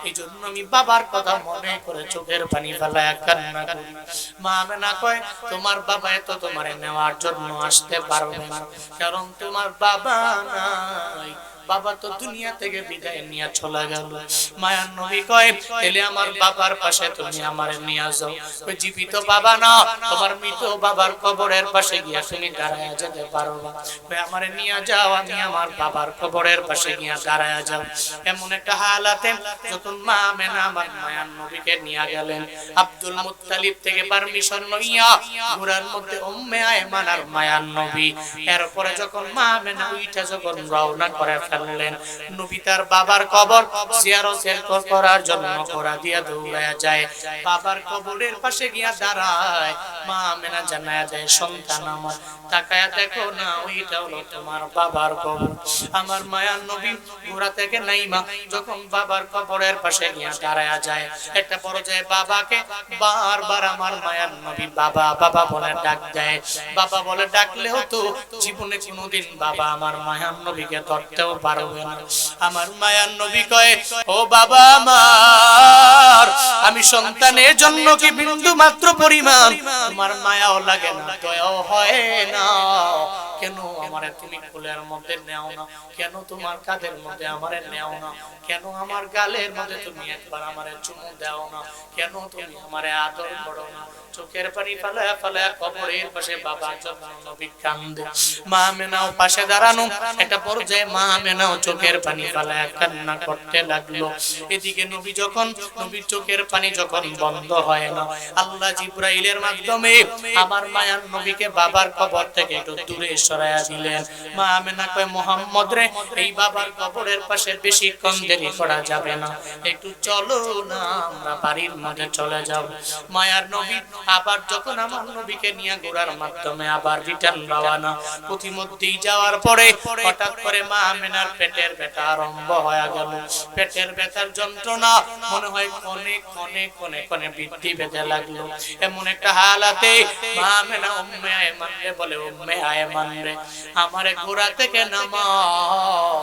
এই জন্য আমি বাবার কথা মনে করে চোখের পানি ফেলায় কান্না করি। মা আমেনা কয়, তোমার বাবায় তো তোমারে নেওয়ার জন্য আসতে পারবে না, কারণ তোমার বাবা নাই, বাবা তো দুনিয়া থেকে বিদায় নিয়ে চলে গেল। মায়ার নবী কয় তাহলে আমার বাবার পাশে তুমি আমারে নিয়ে যাও। ওই জীবিত বাবা না, তোমার মৃত বাবার কবরের পাশে গিয়া তুমি দাঁড়ায়া যেতে পারবা। ওই আমারে নিয়ে যাও, আমি আমার বাবার কবরের পাশে গিয়া দাঁড়ায়া যাও। এমন একটা হালাতে যখন মা আমেনা আমার মায়ার নবীকে নিয়ে গেলেন, আব্দুল মুত্তালিব থেকে পারমিশন লইয়া ঘোড়ার মধ্যে উম্মে আয়মান আর মায়ার নবী, এরপরে যখন মা আমেনা উইঠা যখন রওনা করে ফেললেন, নবী তার বাবার কবর জিয়ারত করার জন্য ঘোড়া দিয়া দৌড়ায়া যায়। বাবার কবরের পাশে গিয়া দাঁড়ায়, মা আমেনা জানায়া দেয়, সন্তান আমার তাকায়া দেখো না, ওইটা হলো তোমার বাবার কবর। আমার মায়ার নবী ঘোড়া থেকে নাইমা যখন বাবার কবরের পাশে গিয়া দাঁড়ায়া যায়, একটা পর্যায়ে বাবাকে বারবার আমার মায়ার নবী বাবা বাবা বলে ডাক দেয়। বাবা বলে ডাকলেও তো জীবনে কোনোদিন বাবা আমার মায়ার নবীকে ধরতেও পারবে না। আমার মায়ার নবী কয়, ও বাবা আমার, আমি সন্তানের জন্য কি বিন্দু মাত্র পরিমাণ তোমার মায়াও লাগে না, দয়াও হয় না? কেন আমারে তুমি কোলের মধ্যে নেও না? কেন তোমার কাঁধের মধ্যে আমারে নেও না? কেন আমার গালের মধ্যে তুমি একবার আমারে চুমু দাও না? কেন তুমি আমারে আদর করো না? চোখের পানি ফালায়া ফালায়া কবরের পাশে বাবা যখন নবী কান্দে, মা আমেনাও পাশে দাঁড়ানো, একটা পর্যায়ে মা আমেনাও চোখের পানি ফালায়া কান্না করতে লাগলো। এদিকে নবী যখন নবীর চোখের পানি যখন বন্ধ হয় না, আল্লাহ জিবরাইলের মাধ্যমে আমার মায়ার নবীকে বাবার কবর থেকে একটু দূরে সরায়া দিলেন। মা আমেনা কয়, মুহাম্মদ রে, এই বাবার কবরের পাশে বেশিক্ষণ দেরি করা যাবে না, একটু চলো না আমরা বাড়ির মধ্যে চলে যাব। মায়ার নবী আবার যখন আমার নবীকে নিয়ে ঘোড়ার মাধ্যমে আবার রিটার্ন রওনা, প্রতিমধ্যেই যাওয়ার পরে হঠাৎ করে মা আমেনার পেটের ব্যথা আরম্ভ হয়ে গেল। পেটের ব্যথার যন্ত্রণা মনে হয় কনে কনে কনে কনে বৃদ্ধি পেতে লাগলো। এমন একটা হালাতে মা আমেনা উম্মে আয়মান রে বলে, উম্মে আয়মান রে, আমারে ঘোড়া থেকে নামাও,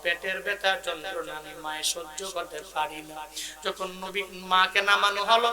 পেটের ব্যথার যন্ত্রণা আমি মায়ে সহ্য করতে পারি না। যখন নবী মাকে নামানো হলো,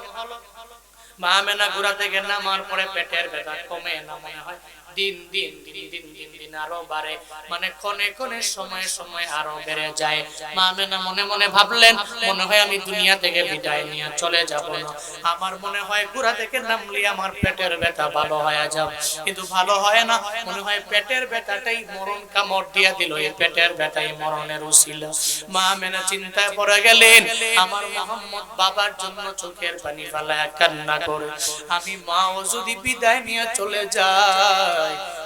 মা আমেনা ঘোড়া থেকে নামার পরে পেটের ব্যথা কমে না, মনে হয় দিন দিন দিন দিন দিন দিন আরো বাড়ে, মানে ক্ষণে ক্ষণে সময়ে সময়ে আরো বেড়ে যায়। মা আমেনা মনে মনে ভাবলেন, মনে হয় আমি দুনিয়া থেকে বিদায় নিয়ে চলে যাব না। আমার মনে হয় ঘোড়া থেকে নামলে আমার পেটের ব্যথা ভালো হয়ে যাবে, কিন্তু ভালো হয় না। মনে হয় পেটের ব্যথাটাই মরণ কামড় দিয়া দিল, এই পেটের ব্যথাই মরণের উসিলা। মা আমেনা চিন্তায় পড়ে গেলেন, আমার মুহাম্মদ বাবার জন্য চোখের পানি ফেলায় কান্না করে, আমি মাও যদি বিদায় নিয়ে চলে যায়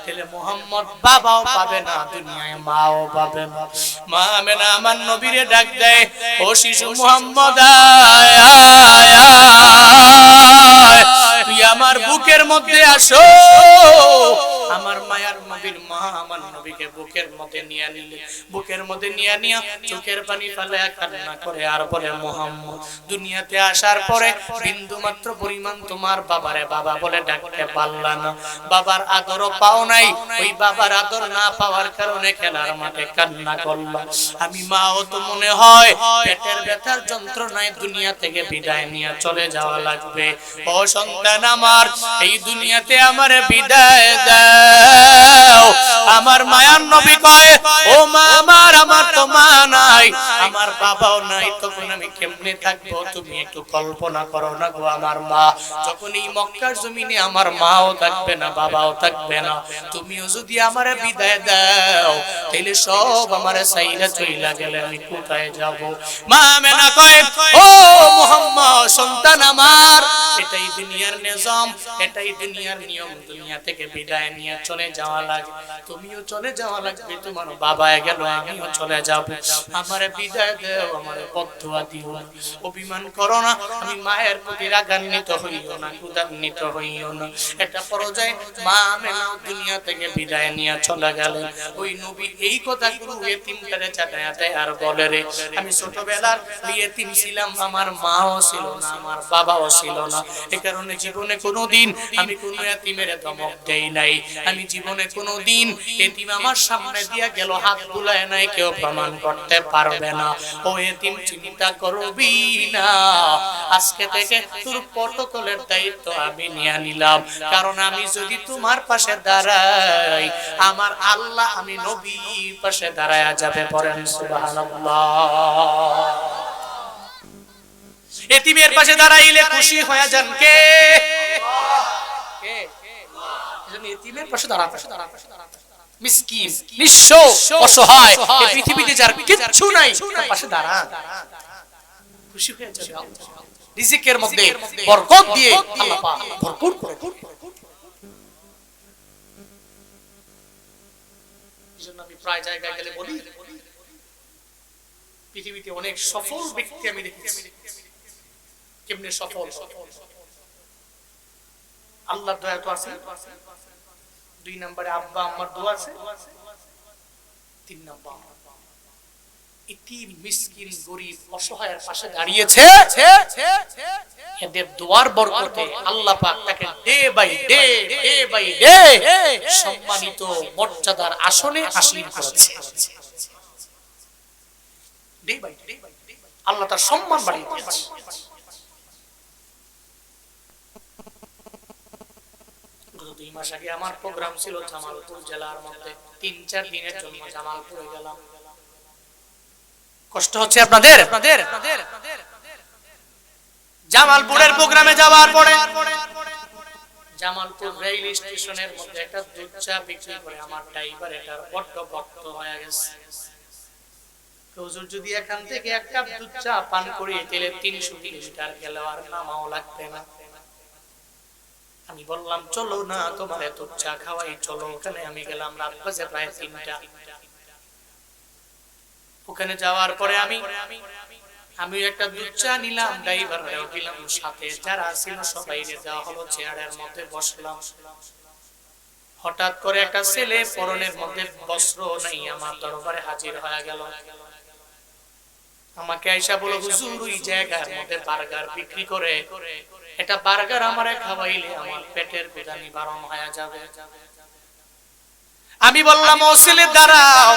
তাহলে মুহাম্মদ বাবাও পাবে না, দুনিয়ায় মাও পাবে না। মা আমেনা আমার নবীরে ডাক দেয়, ও শিশু মুহাম্মদ, তুই আমার বুকের মধ্যে আসো। আমার মায়ার নবীর মা আমার নবীকে বুকের মধ্যে নিয়ে নিলে, বুকের মধ্যে নিয়ে নিয়ে চোখের পানি ফেলায়া কান্না করে আর বলে, মুহাম্মদ, দুনিয়াতে আসার পরে বিন্দু মাত্র পরিমাণ তোমার বাবারে বাবা বলে ডাকতে পারলা না, বাবার আদরও পাও নাই, ওই বাবার আদর না পাওয়ার কারণে খেলার মাঠে কান্না করলা। আমি মাও তো মনে হয় পেটের ব্যথার যন্ত্রণায় দুনিয়া থেকে বিদায় নিয়ে চলে যাওয়া লাগবে। ও সন্তান আমার, এই দুনিয়াতে আমারে বিদায় দাও। আমার মায়ার নবী কয়, ও মা আমার, আমার তো মা নাই, আমার বাবাও নাই, তখন আমি কেমনে থাকবো? তুমি একটু কল্পনা করো না গো, আমার মা যখন এই মক্কার জমিনে আমার মাও থাকবে না, বাবাও থাকবে না, তুমিও যদি আমারে বিদায় দাও তাহলে সব আমারে সাইরা চইলা গেলে আমি কোথায় যাব? মা আমেনা কয়, ও মুহাম্মদ, সন্তান আমার, এটাই দুনিয়ার নিজাম, এটাই দুনিয়ার নিয়ম, দুনিয়া থেকে বিদায় নিয়ে চলে যাওয়া লাগে, তুমিও চলে যাওয়া লাগবে, তোমার বাবা গেল, আমিও চলে যাব, আমারে বিদায় দাও, আমারে বদদুয়া দিও না, অভিমান করো না, আমি মায়ের প্রতি রাগান্বিত হইও না, ক্রোধান্বিত হইও না। একটা পর্যায়ে মা আমেনা দুনিয়া থেকে বিদায় নিয়ে চলে গেলেন। ওই নবী এই কথাগুলো এতিমটারে চাটায়া দেয় আর বলে, রে আমি ছোটবেলার এতিম ছিলাম, আমার মাও ছিল না, আমার বাবাও ছিল না, কারণে জীবনে কোনোদিন আমি কোনো এতিমের ধমক দেই নাই, আমি জীবনে কোনোদিন এতিম আমার সামনে দিয়া গেল হাত বুলায় নাই, কেউ প্রমাণ করতে পারবে না। ও এতিম চিন্তা করবি না, আজকে থেকে তোর প্রটোকলের দায়িত্ব আমি নিয়ে নিলাম, কারণ আমি যদি তোমার পাশে দাঁড়াই আমার আল্লাহ আমি নবীর পাশে দাঁড়ায়া যাবে। পড়েন সুবহানাল্লাহ। এতিমের পাশে দাঁড়াইলে খুশি হয়ে যান কে? এতিমের পাশে দাঁড়াতে, মিসকিন, নিঃস্ব, অসহায়, এই পৃথিবীতে যার কিচ্ছু নাই তার পাশে দাঁড়ান, খুশি হয়ে যাবে। রিজিকের মধ্যে বরকত দিয়ে আল্লাহ পাক ভরপুর করে। এজন্য আমি প্রায় জায়গায় গেলে বলি, পৃথিবীতে অনেক সফল ব্যক্তি আমি দেখেছি। কেমনে সফল? আল্লাহর দয়া তো আছে, 2 নম্বরে আব্বা আম্মার দোয়া আছে, 3 নম্বর এতিম মিসকিন গরীব অসহায়ের পাশে দাঁড়িয়েছে, এদের দোয়ার বরকতে আল্লাহ পাক তাকে ডে বাই ডে সম্মানিত মর্যাদার আসনে আসীন করেছে। ডে বাই ডে আল্লাহ তার সম্মান বাড়িয়ে দিয়েছে। গত 2 মাস আগে আমার প্রোগ্রাম ছিল জামালপুর জেলার মধ্যে, 3-4 দিনের জন্য জামালপুরে গেলাম। কষ্ট হচ্ছে আপনাদের? জামালপুরের প্রোগ্রামে যাওয়ার পরে জামালপুর রেল স্টেশনের মধ্যে একটা দুধ চা বিক্রি করে আমার ড্রাইভার এটার বড্ড ভক্ত হয়ে গেছে। হুজুর যদি এখান থেকে এক কাপ দুধ চা পান করি তাহলে 300 কিলোমিটার গেলে আর নামাও লাগবে না। আমি বললাম চলো না, তোমার এত চা খাওয়াই, চলো। ওখানে আমি গেলাম, রাত বাজে প্রায় 3টা। ওখানে যাওয়ার পরে আমি একটা দুধ চা নিলাম, ড্রাইভারও দিলাম, সাথে যারা ছিল সবাই দেওয়া হলো। চেয়ারের মধ্যে বসলাম। হঠাৎ করে একটা ছেলে পরনের মধ্যে বস্ত্র নাই আমার দরবারে হাজির হয়ে গেল। আমাকে আয়েশা বলে, হুজুর ওই জায়গার মধ্যে বার্গার বিক্রি করে, এটা বার্গার আমারে খাওয়াইলে আমার পেটের ক্ষুধা নিবারণ হয়ে যাবে। আমি বললাম, ও ছেলে দাঁড়াও,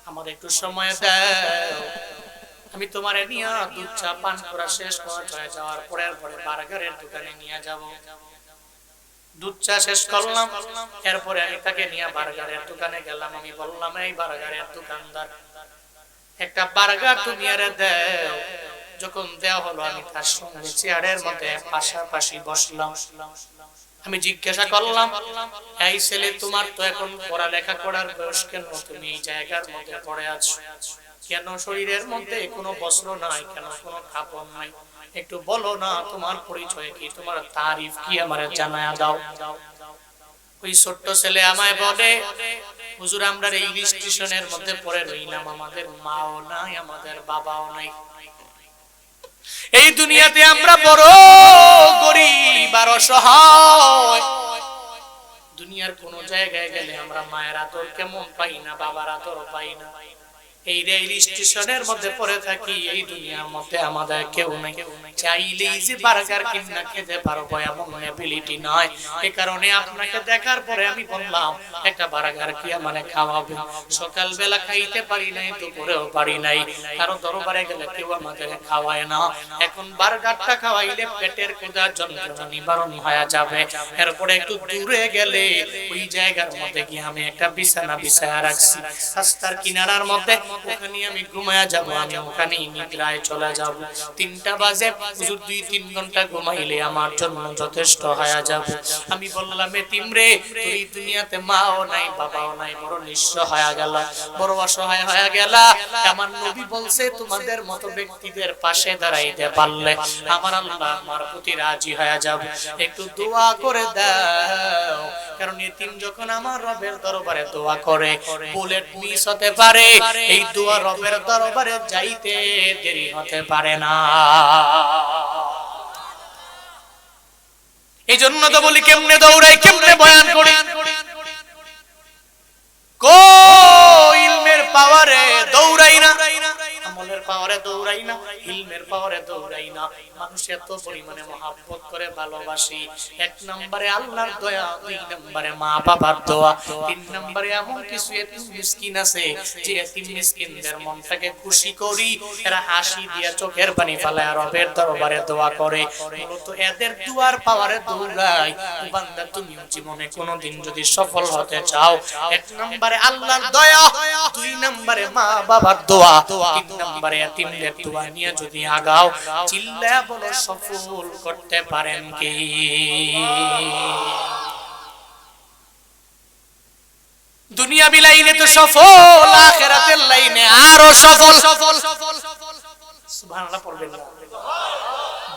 আমার একটু সময় দাও, আমি তোমারে নিয়ে দুধ চা পান করা শেষ হয়ে যাওয়ার পরে বার্গারের দোকানে নিয়ে যাব। দুধ চা শেষ করলাম, এরপরে আমি তাকে নিয়ে বার্গারের দোকানে গেলাম। আমি বললাম, এই বার্গারের দোকানদার, একটা বার্গার তুমি আরে দাও। যখন দেওয়া হলো আমি তার সঙ্গে চেয়ারের মধ্যে পাশাপাশি বসলাম। আমি জিজ্ঞাসা করলাম, এই ছেলে তোমার তো এখন পড়ালেখা করার বয়স, কেন তুমি এই জায়গার মধ্যে পড়ে আছো? কেন শরীরের মধ্যে কোনো বস্ত্র নাই, কেন কোনো কাপড় নাই? একটু বলো না, তোমার পরিচয় কি, তোমার তারিফ কি আমারে জানায়া দাও। ওই ছোট্ট ছেলে আমায় বলে, হুজুর আমরা এই স্টেশনের মধ্যে পড়ে রইলাম, আমাদের মাও নাই, আমাদের বাবাও নাই। এই দুনিয়াতে আমরা বড় গরিব আর অসহায়। দুনিয়ার কোন জায়গায় গেলে আমরা মায়ের আদর কেমন পাই না, বাবার আদর পাই না। এই রেল স্টেশনের মধ্যে পড়ে থাকি, এই দুনিয়ার মধ্যে আমাদের কেউ নাই। চাইলেই যে বার্গার কিনা খেতে পারবো এমন এবিলিটি নাই। এই কারণে আপনাকে দেখার পরে আমি বললাম, একটা বার্গার কি আমারে খাওয়াবে? সকালবেলা খাইতে পারি নাই, দুপুরেও পারি নাই, কারণ দরবারে গেলে কেউ আমাদের খাওয়ায় না। এখন বার্গারটা খাওয়াইলে পেটের ক্ষুধার যন্ত্রণা নিবারণ হয়ে যাবে। এরপরে একটু দূরে গেলে ওই জায়গার মধ্যে গিয়ে আমি একটা বিছানা বিছায়া রাখছি রাস্তার কিনারার মধ্যে, ওখানে আমি ঘুমায়া যাব, আমি ওখানেই নিদ্রায় চলে যাব। 3টা বাজে, হুজুর 2-3 ঘন্টা ঘুমাইলে আমার জন্য যথেষ্ট হয়ে যাবে। আমি বললাম, এতিম রে, তুই দুনিয়াতে মাও নাই, বাবাও নাই, বড় নিঃস্ব হয়ে গেল, বড় অসহায় হয়ে গেল। আমার নবী বলছে, তোমাদের মতো ব্যক্তিদের পাশে দাঁড়াইতে পারলে আমার আল্লাহ আমার প্রতি রাজি হয়ে যাবে। একটু দোয়া করে দাও, কারণ এতিম যখন আমার রবের দরবারে দোয়া করে বুলেট মিস হতে পারে, এই দোয়া রবের দরবারে যাইতে দেরি হতে পারে না। এই জন্য তো বলি, কেমনে দৌড়াই, কেমনে বয়ান করি, ইলমের পাওয়ারে দৌড়াই না। আমলের পাওয়ারে দৌড়াই না, ইলমের পাওয়ারে দৌড়াই না, মানুষ এত পরিমাণে মহব্বত করে ভালোবাসি। এক নম্বরে আল্লাহর দয়া, দুই নম্বরে মা বাবার দোয়া, তিন নম্বরে এমন কিছু এতিম মিসকিন আছে যে এতিম মিসকিনদের মনটাকে খুশি করি, এরা হাসি দিয়া চোখের পানি ফেলায় রবের দরবারে দোয়া করে। মূলত এদের দুয়ার পাওয়ারে দৌড়াই। বান্দা তুমিও জীবনে কোনোদিন যদি সফল হতে চাও, এক নম্বরে আল্লাহর দয়া, দুই নম্বরে মা বাবার দোয়া, তিন নম্বরে এতিমদের দোয়া নিয়ে যদি আগাও, চিল্লায়া বলো সফল করতে পারেন কি? দুনিয়াবি লাইনে তো সফল, আখিরাতের লাইনে আরো সফল। সুবহানাল্লাহ পড়বেন না?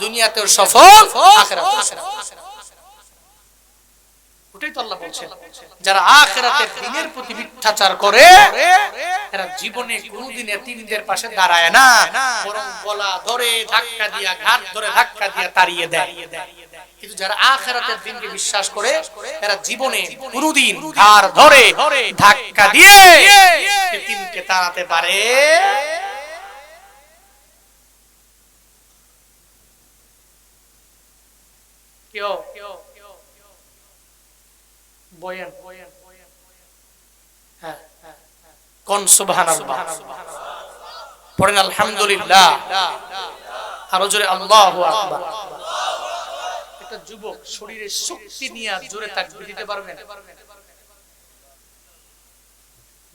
দুনিয়াতেও সফল, আখিরাতেও সফল। ওটাই তো আল্লাহ বলছেন, যারা আখিরাতের দিনের প্রতি মিথ্যাচার করে এরা জীবনে কোনোদিন এতিমদের পাশে দাঁড়ায় না, বরং গলা ধরে ধাক্কা দিয়া, ঘাট ধরে ধাক্কা দিয়া তাড়িয়ে দেয়। কিন্তু যারা আখিরাতের দিনকে বিশ্বাস করে এরা জীবনে কোনোদিন ঘাড় ধরে ধাক্কা দিয়ে এতিমকে তাড়াতে পারে। কেউ বয়ান হ্যাঁ কোন সুবহানাল্লাহ পড়েন, আলহামদুলিল্লাহ, আরো জোরে আল্লাহু আকবার। একটা যুবক শরীরে শক্তি নিয়ে জোরে তাকবীর দিতে পারবেন?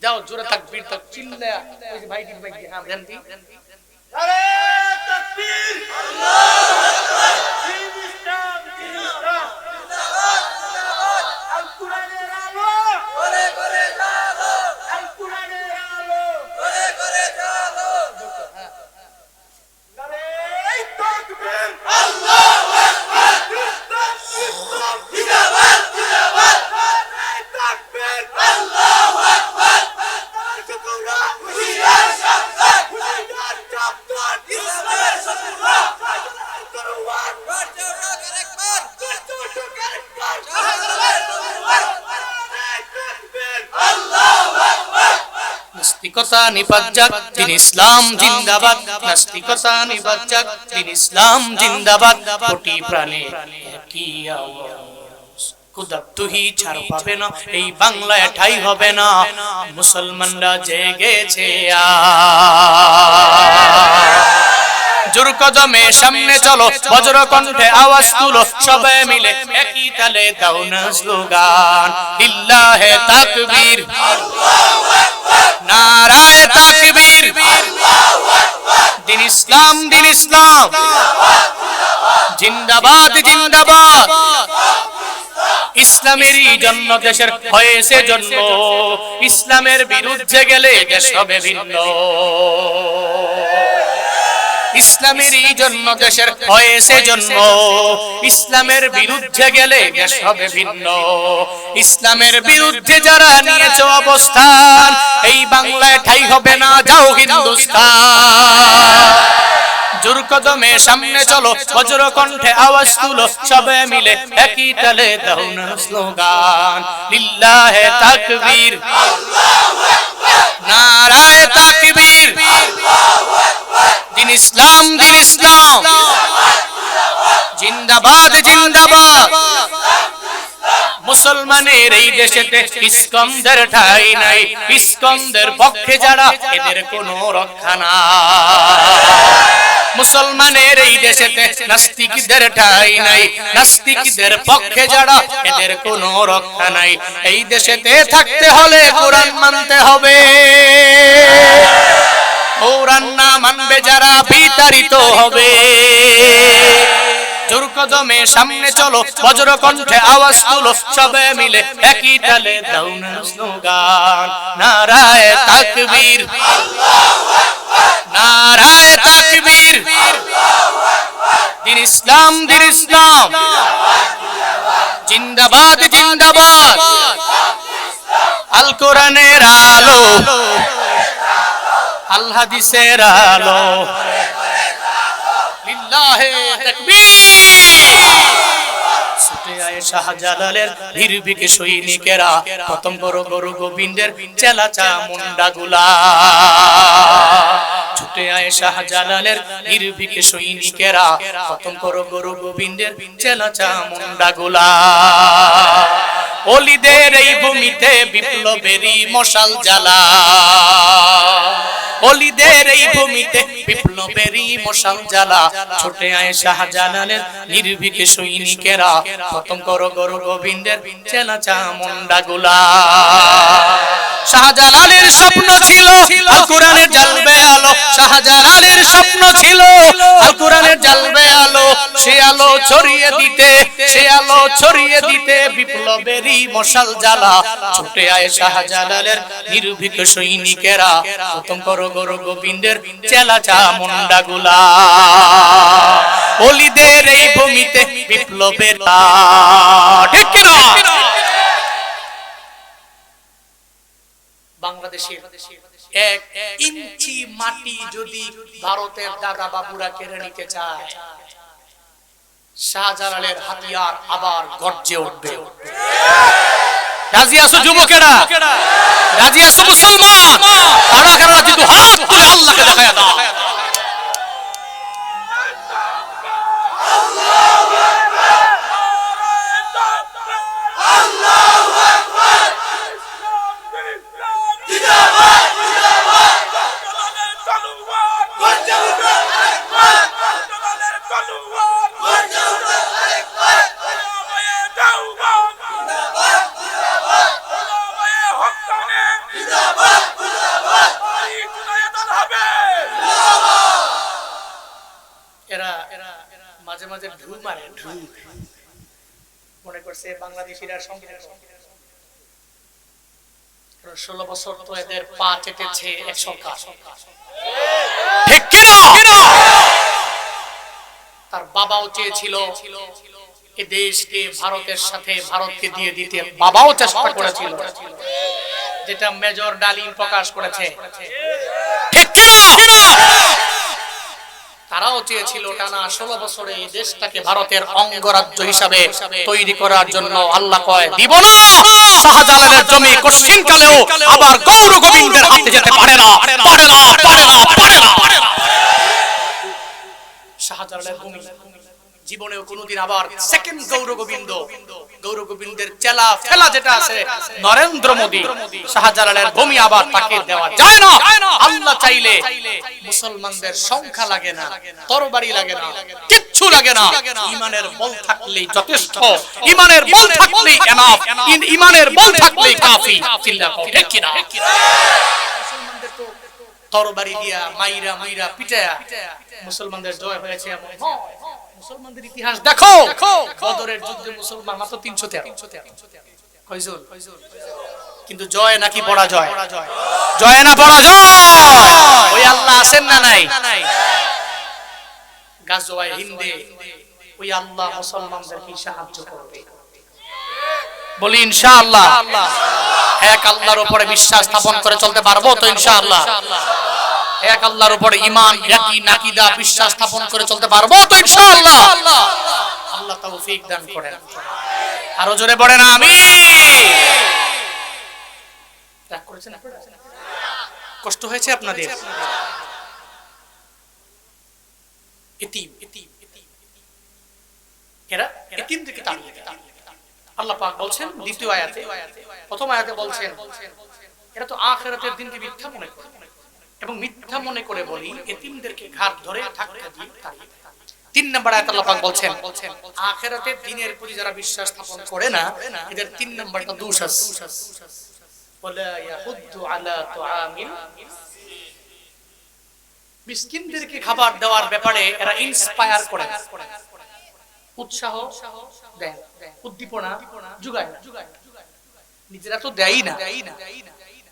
যাও জোরে তাকবীর দাও, চিল্লায়া ওই যে ভাইটি ভাইটি হ্যাঁ জানতি আরে তাকবীর, আল্লাহু আকবার, দিন ইসলাম, দিন ইসলাম, জিন্দাবাদ জিন্দাবাদ, আল কুরআনের আলো করে করে জালো, আল কুরআনের আলো করে করে জালো। নারে তাকবীর, আল্লাহু আকবার, ইসলাম জিন্দাবাদ জিন্দাবাদ, নারে তাকবীর, আল্লাহু আকবার, শুকরা হুশিয়ার শামসাত, হুশিয়ার শামসাত, ইসলামের শত্রুরা করওয়ান বাঁচাও টাকার একবার, বাঁচাও টাকার একবার, শাহজালালের শত্রুরা তাকবীর, আল্লাহু আকবার। নাস্তিকতা নিপাত যাক, দিন ইসলাম জিন্দাবাদ, নাস্তিকতা নিপাত যাক, দিন ইসলাম জিন্দাবাদ, কোটি প্রাণে একই আওয়াজ, কুদরতুহি ছাড় পাবে না, এই বাংলায় ঠাই হবে না, মুসলমানরা জেগেছে জোর কদমে সামনে চলো, বজ্র কণ্ঠে আওয়াজ তুলো, সবাই মিলে একই তালে দাও না স্লোগান, লিল্লাহে তাকবীর, আল্লাহু আকবার, নারায়ে তাকবীর, আল্লাহু আকবার, দিন ইসলাম, দিন ইসলাম, জিন্দাবাদ জিন্দাবাদ, ইসলামেরই জন্য দেশের হয়েছে জন্ম, ইসলামের বিরুদ্ধে গেলে দেশ হবে ভিন্ন, ইসলামেরই জন্য দেশের হয়েছে জন্ম, ইসলামের বিরুদ্ধে গেলে দেশ হবে ভিন্ন, ইসলামের বিরুদ্ধে যারা নিয়েছে অবস্থান, এই বাংলায় ঠাই হবে না, যাও হিন্দুস্তান। জোর কদমে সামনে চলো, বজ্র কণ্ঠে আওয়াজ তুলো, সবাই মিলে একই তালে দাও না স্লোগান, লিল্লাহে তাকবীর, আল্লাহু আকবার, নারায়ে তাকবীর, আল্লাহু আকবার, দিন ইসলাম, দিন ইসলাম, জিন্দাবাদ জিন্দাবাদ, মুসলমানের এই দেশেতে ইস্কন্দের ঠাই নাই, ইস্কন্দের পক্ষে যারা এদের কোনো রক্ষা নাই, মুসলমানের এই দেশেতে নাস্তিকদের ঠাই নাই, নাস্তিকদের পক্ষে যারা এদের কোনো রক্ষা নাই, এই দেশেতে থাকতে হলে কোরআন মানতে হবে, কোরআন না মানবে যারা বিতাড়িত হবে। জোর কদমে সামনে চলো, বজ্র কণ্ঠে আওয়াজ তুলো, সবাই মিলে একই তালে দাও না স্লোগান, নারায়ে তাকবীর, আল্লাহু আকবার, নারায়ে তাকবীর, আল্লাহু আকবার, দিন ইসলাম, দিন ইসলাম, জিন্দাবাদ জিন্দাবাদ, আল কোরআনের আলো, আল হাদিসের আলো, লিল্লাহে তাকবীর। ছুটে আয় শাহজালালের নির্ভীক সৈনিকেরা, প্রথম বড় গরু গোবিন্দের চেলা চামুন্ডা গুলা, ছুটে আয় শাহজালালের নির্ভীক সৈনিকেরা, খতম করো গুরু গোবিন্দের চেলা চামুন্ডা গুলা। ওলিদের এই ভূমিতে বিপ্লবেরই মশাল জ্বালা, ওলিদের এই ভূমিতে বিপ্লবেরই মশাল জ্বালা। ছুটে আয় শাহজালালের নির্ভীক সৈনিকেরা, খতম করো গুরু গোবিন্দের চেলা চামুন্ডা গুলা। শাহজালালের স্বপ্ন ছিল আল কোরআনের জ্বলবে আলো, শাহজালালের স্বপ্ন ছিল আল কোরআনের জ্বলবে আলো। সে আলো ছড়িয়ে দিতে, সে আলো ছড়িয়ে দিতে বিপ্লবেরই মশাল জ্বালা। ছুটে আয় শাহজালালের নির্ভীক সৈনিকেরা, খতম করো গুরু গোবিন্দের চেলা চামুন্ডা গুলা। ওলিদের এই ভূমিতে বিপ্লবের ঠিক কিনা? বাংলাদেশের 1 ইঞ্চি মাটি যদি ভারতের দাদা বাবুরা কেড়ে নিতে চায়, শাহজালালের হাতিয়ার আবার গর্জে উঠবে। রাজি আছো যুবকেরা? রাজি আছো মুসলমান? কারা কারা রাজি? তো হাত তুলে আল্লাহকে দেখায়া দাও। মাঝে মাঝে ঢু মারে, ঢু মনে করছে বাংলাদেশিরা সম্পর্ক। 16 বছর তো এদের পা চেটেছে এক সরকার, ঠিক কিনা? তার বাবাও চেয়েছিল এই দেশকে ভারতের সাথে, ভারতকে দিয়ে দিতে বাবাও চেষ্টা করেছিল, যেটা মেজর ডালিম প্রকাশ করেছে, ঠিক কিনা? তারাও চেয়েছিল টানা 16 বছরে এই দেশটাকে ভারতের অঙ্গরাজ্য হিসাবে তৈরি করার জন্য। আল্লাহ কয় দিব না, শাহজালালের জমি কোশ্চিন কালেও আবার গৌর গোবিন্দের হাতে যেতে পারে না, পারে না, পারে না, পারে না। শাহজালালের ভূমি জীবনেও কোনোদিন আবার সেকেন্ড গৌর গোবিন্দের চেলা ফেলা যেটা আছে নরেন্দ্র মোদী, শাহজালালের ভূমি আবার তাকে দেওয়া যায় না। আল্লাহ চাইলে মুসলমানদের সংখ্যা লাগে না, তরবারি লাগে না, কিচ্ছু লাগে না, ঈমানের বল থাকলেই যথেষ্ট, ঈমানের বল থাকলেই এনাফ, ঈমানের বল থাকলেই কাফি। চিল্লা কও ঠিক কিনা? মুসলমানদের তো তরবারি দিয়া মাইরা মাইরা পিটায়া মুসলমানদের জয় হয়েছে। মুসলমানদের ইতিহাস দেখো, বদরের যুদ্ধে মুসলমান মাত্র 313 কয়জন? কিন্তু জয় নাকি পরাজয়? জয় না পরাজয়? ওই আল্লাহ আছেন না নাই? গাজওয়ায়ে হিন্দে ওই আল্লাহ মুসলমানদেরকে সাহায্য করবে। বলি ইনশাআল্লাহ। এক আল্লাহর উপরে বিশ্বাস স্থাপন করে চলতে পারবো তো ইনশাআল্লাহ? এক আল্লাহর উপরে ঈমান, ইয়াকিন, আকীদা, বিশ্বাস স্থাপন করে চলতে পারবো তো ইনশাআল্লাহ? আল্লাহ তৌফিক দান করেন। আরো জোরে বলেন আমিন। রাগ করেছেন আপনারা? কষ্ট হয়েছে আপনাদের? এতিম এরা এতিমদেরকে তাড়িয়ে দেন। আল্লাহ পাক বলছেন দ্বিতীয় আয়াতে, প্রথম আয়াতে বলছেন এরা তো আখিরাতের দিনকে মিথ্যা মনে করে, এবং মিথ্যা মনে করে বলি এতিমদেরকে ঘাট ধরে ধাক্কা দিয়ে তাড়িয়ে দেন। 3 নম্বর আয়াতে আল্লাহ পাক বলছেন আখিরাতের দিনের প্রতি যারা বিশ্বাস স্থাপন করে না, এদের 3 নম্বরটা দোষ আছে। ওয়ালা ইয়াহুদ্দু আলা তুআমিল মিসকিনদেরকে খাবার দেওয়ার ব্যাপারে এরা ইন্সপায়ার করে, উৎসাহ দেয়, উদ্দীপনা যোগায়, নিজেরা তো দেয়ই না,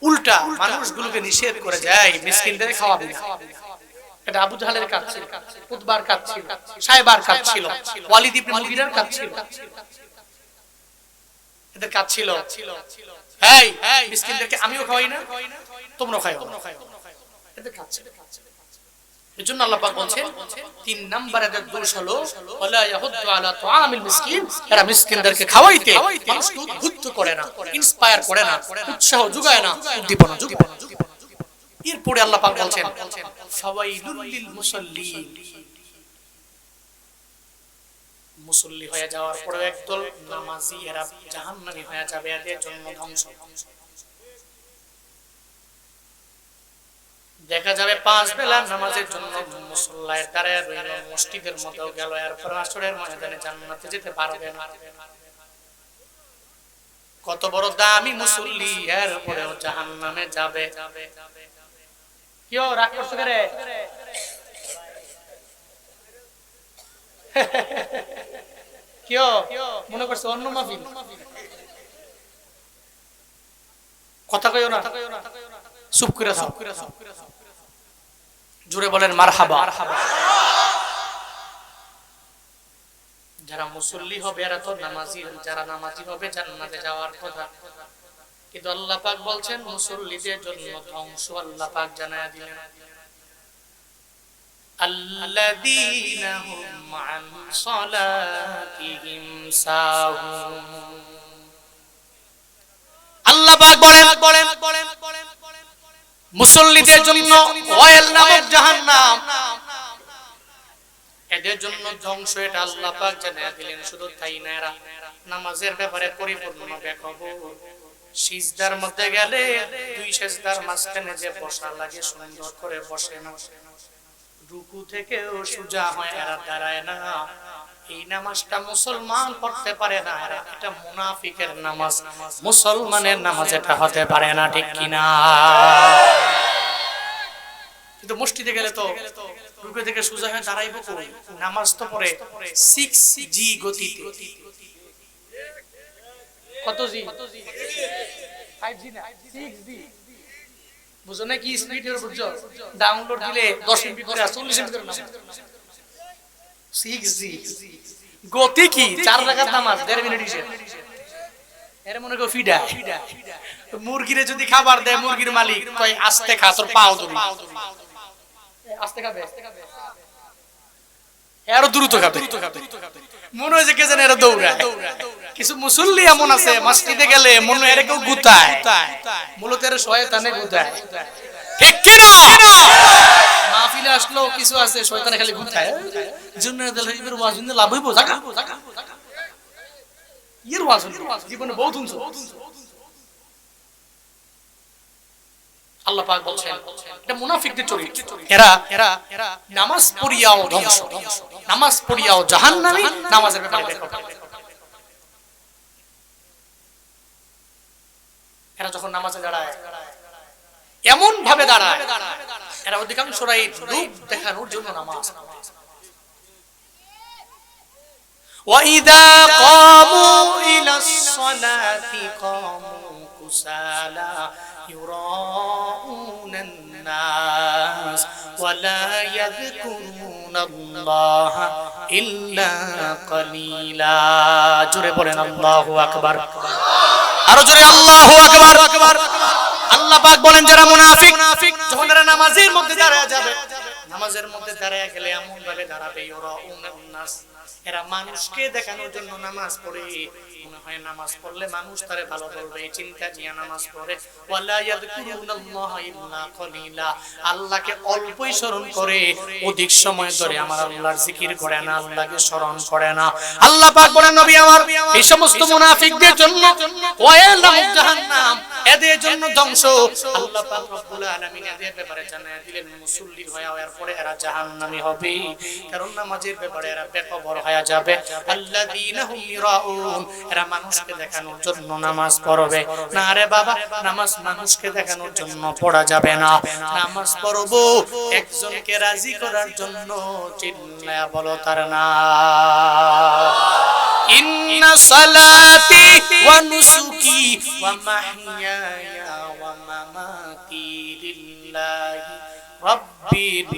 উল্টা মানুষগুলোকে নিষেধ করে যায় মিসকিনদের খাওয়াবে না। এটা আবু জাহলের কাজ ছিল, উতবার কাজ ছিল, সাইবার কাজ ছিল, ওয়ালিদ ইবনে মুগীরার কাজ ছিল, এদের কাজ ছিল এই মিসকিনদেরকে আমিও খাওয়াই না, তোমরাও খাও, এদের কাজ ছিল। এজন্য আল্লাহ পাক বলছেন 3 নম্বরে এদের দোষ হলো ওয়ালা ইয়াহুদ্দু আলা তুআমিল মিসকিন, এরা মিসকিনদেরকে খাওয়াইতে মানুষকে উদ্বুদ্ধ করে না, ইন্সপায়ার করে না, উৎসাহ যোগায় না, উদ্দীপনা যোগায় না। এরপরে আল্লাহ পাক বলছেন ফাওয়াইলুল লিল মুসাল্লিন, মুসল্লি হয়ে যাওয়ার পরে একদল নামাজি এরা জাহান্নামী হয়ে যাবে, এদের জন্য ধ্বংস। দেখা যাবে 5 বেলার নামাজের জন্য মুসল্লায় দাঁড়ায় রইল, মসজিদের মধ্যেও গেল, এরপর আসরের ময়দানে জান্নাতে যেতে পারবে না। কত বড় দামি মুসল্লি, এরপরেও জাহান্নামে যাবে। কেউ রাগ করছে রে? কেউ মনে করছে অন্য মাহফিল? কথা কইও না, চুপ করে থাক, জোরে বলেন মারহাবা। যারা মুসল্লি হবে এরা তো নামাজি, যারা নামাজি হবে জান্নাতে যাওয়ার কথা, কিন্তু আল্লাহ পাক বলছেন মুসল্লিদের জন্য ধ্বংস। আল্লাহ পাক জানায়া দিলেন আল্লাযীনা হুম আন সালাতিহিম সাহুন। আল্লাহ পাক বলেন মুসল্লিদের জন্য ওয়াইল নামক জাহান্নাম, এদের জন্য ধ্বংস, এটা আল্লাহ পাক জানিয়ে দিলেন। শুধু তাই না, এরা নামাজের ব্যাপারে পরিপূর্ণ বেখবর। সিজদার মধ্যে গেলে 2 সিজদার মাঝখানে যে বসা লাগে সুন্দর করে বসে না, রুকু থেকেও সোজা হয় এরা দাঁড়ায় না। এই নামাজটা মুসলমান পড়তে পারে না, এটা মুনাফিকের নামাজ, মুসলমানের নামাজ এটা হতে পারে না, ঠিক কিনা? কিন্তু মসজিদে গেলে তো রুকু থেকে সোজা হয়ে দাঁড়াইবো কই? নামাজ তো পড়ে 6G গতিতে। কত জি? 5G না, 6G। বুঝো না কি স্পিডের? বুঝছো? ডাউনলোড দিলে 10 এমবি করে 40 এমবি করে নামাজ। 6G গতি কি? 4 রাকাত নামাজ 1.5 মিনিট হিসেব। এর মনে কো ফিডা। মুরগিরে যদি খাবার দেয়, মুরগির মালিক কয় আস্তে খা, তোর পাও ধরি। আস্তে খাবে, এর দ্রুত খাবে। মনে হয় যে কে জানে এর দৌড়ায়। কিছু মুসল্লি এমন আছে মসজিদে গেলে মনে হয় কেউ গুতায়, মূলত এর শয়তানে গুতায়, ঠিক কি না? মাহফিলে আসলো কিছু আছে শয়তানে খালি গুতায়, জন্য এর ওয়াজ শুনতে লাভ হইব? জাগা এর ওয়াজ জীবনে বহুত শুনছো। আল্লাহ পাক বলছেন এটা মুনাফিকদের চরিত্র। এরা নামাজ পড়িয়াও ধ্বংস, নামাজ পড়িয়াও জাহান্নামী, নামাজের ব্যাপারে দেখো। এরা যখন নামাজে দাঁড়ায় এমন ভাবে দাঁড়ায়, এরা অধিকাংশরাই রূপ দেখানোর জন্য নামাজ। وَإِذَا قَامُوا إِلَى الصَّلَاةِ قَامُوا كُسَالَى يُرَاءُونَ النَّاسَ وَلَا يَذْكُرُونَ اللَّهَ إِلَّا قَلِيلًا। জোরে বলেন আল্লাহু আকবার, আরো জোরে আল্লাহু আকবার। আল্লাহ পাক বলেন যারা মুনাফিক, যখন এরা নামাজের মধ্যে দাঁড়ায় যাবে, নামাজের মধ্যে দাঁড়ায় গেলে এমন ভাবে দাঁড়াবে, ইউরাউনান নাস, এরা মানুষকে দেখানোর জন্য নামাজ পড়ে। মনে হয় নামাজ পড়লে মানুষ তারে ভালো বলবে, এই চিন্তা নিয়ে নামাজ পড়ে। ওয়ালা ইয়াযকুরুনাল্লাহা ইল্লা কলিলা, আল্লাহকে অল্পই স্মরণ করে, অধিক সময় ধরে আমার আল্লাহর জিকির করে না, আল্লাহকে স্মরণ করে না। আল্লাহ পাক বলেন নবী আমার, এই সমস্ত মুনাফিকদের জন্য ওয়াইল নামক জাহান্নাম, এদের জন্য ধ্বংস। আল্লাহ পাক রব্বুল আলামিন এদের ব্যাপারে জানায়া দিলেন মুসল্লি হওয়ার পরে এরা জাহান্নামী হবে, কারণ নামাজের ব্যাপারে এরা বেখবর হয়ে যাবে। আল্লাযীনা হুম ইরাউন, এরা মানুষকে দেখানোর জন্য নামাজ পড়বে না। রে বাবা, নামাজ মানুষকে দেখানোর জন্য পড়া যাবে না। নামাজ পড়বো একজনকে রাজি করার জন্য। চিল্লায়া বলো তার নাম। ইন্না সালাতি ওয়া নুসুকি ওয়া মাহইয়ায়া ওয়া মামাতি লিল্লাহি রাব্বিল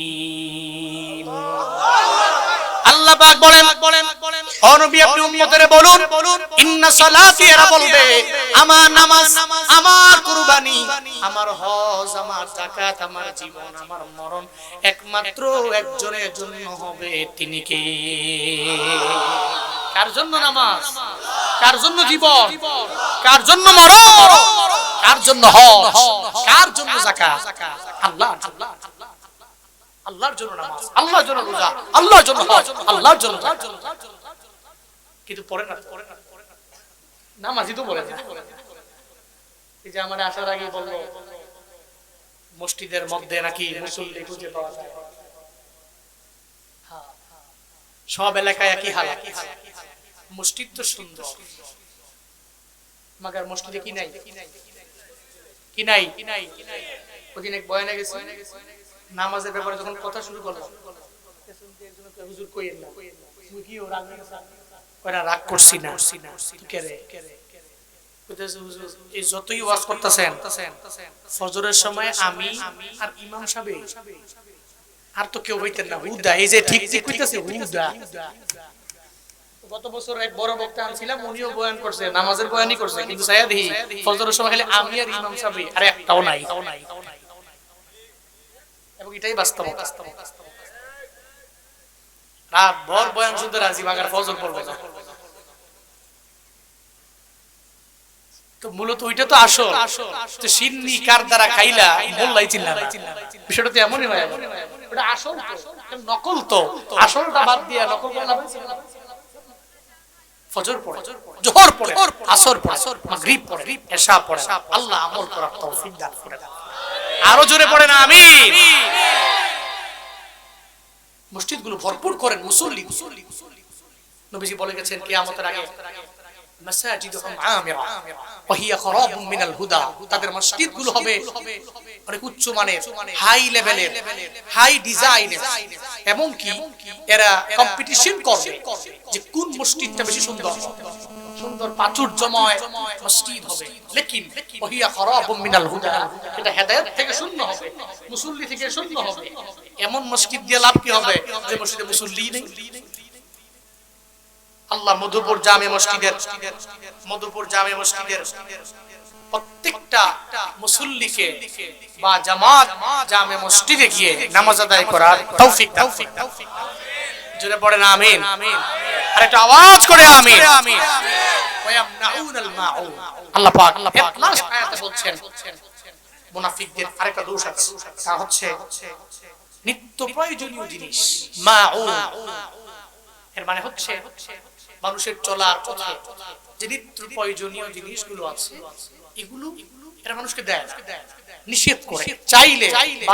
আলামিন। আল্লাহ পাক বলেন, ও নবী আপনি উম্মতের বলুন, ইন্না সালাতি, এরা বলবে আমার নামাজ, আমার কুরবানি, আমার হজ, আমার যাকাত, আমার জীবন, আমার মরণ একমাত্র একজনের জন্য হবে। তিনি কে? কার জন্য নামাজ? কার জন্য জীবন, কার জন্য মরণ, কার জন্য হজ, কার জন্য যাকাত? আল্লাহর জন্য। আল্লাহর জন্য নামাজ, আল্লাহর জন্য রোজা, আল্লাহর জন্য হজ, আল্লাহর জন্য যাকাত। কিন্তু পড়ে না, নামাজই তো পড়ে না। এই যে আমার আসার আগে বললো মসজিদের মধ্যে নাকি মুসল্লি খুঁজে পাওয়া যায়, সব এলাকায় একই হাল। মসজিদ তো সুন্দর, মাগার মসজিদে কি নাই, কি নাই? ওদিন এক বয়ানে গেছি, নামাজের ব্যাপারে যখন কথা শুরু করলাম, হুজুর কইেন না, তুমি কি রাগ কইরা রাগ করছি না, কে রে এই যতই ওয়াজ করতেছেন ফজরের সময় আমি আর ইমাম সাহেব আর তো কেউ হইতেন না, হুদা এই যে ঠিক ঠিক কইতাছে হুদা। গত বছর এক বড় বক্তা আনছিলাম, উনিও বয়ান করছে, নামাজের বয়ানই করছে, কিন্তু সায়াদি ফজরের সময় খালি আমি আর ইমাম সাহেব, আর একটাও নাই। এবং এটাই বাস্তব। রাত ভর বয়ান শুনতে রাজি, মাগার ফজর পড়বে না। তো মূলত ওইটা তো আসল। তো সিন্নি কার দ্বারা খাইলা মোল্লাই চিল্লা না, বিষয়টা তো এমনই হয়। ওটা আসল তো, নকল তো। আসলটা বাদ দিয়া নকল বলা হয়েছে। ফজর পড়ে, জোহর পড়ে, আসর পড়ে, মাগরিব পড়ে, এশা পড়ে, আল্লাহ আমল করার তৌফিক দান করে। আরো জোরে পড়ে না আমিন। মসজিদগুলো ভরপুর করেন মুসল্লি। নবীজি বলে গেছেন কিয়ামতের আগে মাসাজিদুহুম আমিরা ওয়া হিয়া খারাবুম মিনাল হুদা, তাদের মসজিদগুলো হবে অনেক উচ্চ মানের, হাই লেভেলের, হাই ডিজাইনের, এবং কি এরা কম্পিটিশন করবে যে কোন মসজিদটা বেশি সুন্দর, সুন্দর প্রাচুর্যময় মসজিদ হবে। লেকিন ওয়া হিয়া খারাবুম মিনাল হুদা, এটা হেদায়েত থেকে শূন্য হবে, মুসল্লি থেকে শূন্য হবে। এমন মসজিদ দিয়ে লাভ কি হবে যে মসজিদে মুসল্লি নেই? আল্লাহ মধুপুর জামে মসজিদের প্রত্যেকটা মুসল্লিকে বা জামাত জামে মসজিদে গিয়ে নামাজ আদায় করার তৌফিক দান করুন। জোরে পড়েন আমিন। আর একটা আওয়াজ করে আমিন। ওয়ায়ামনাউনাল মাউন, আল্লাহ পাক লাস্ট আয়াতে বলছেন মুনাফিকদের আরেকটা দোষ আছে, তা হচ্ছে নিত্য প্রয়োজনীয় জিনিস মাউন। এর মানে হচ্ছে মানুষের চলার পথে যে নিত্য প্রয়োজনীয় জিনিসগুলো আছে, এগুলো এরা মানুষকে দেয়, নিষেধ করে। চাইলে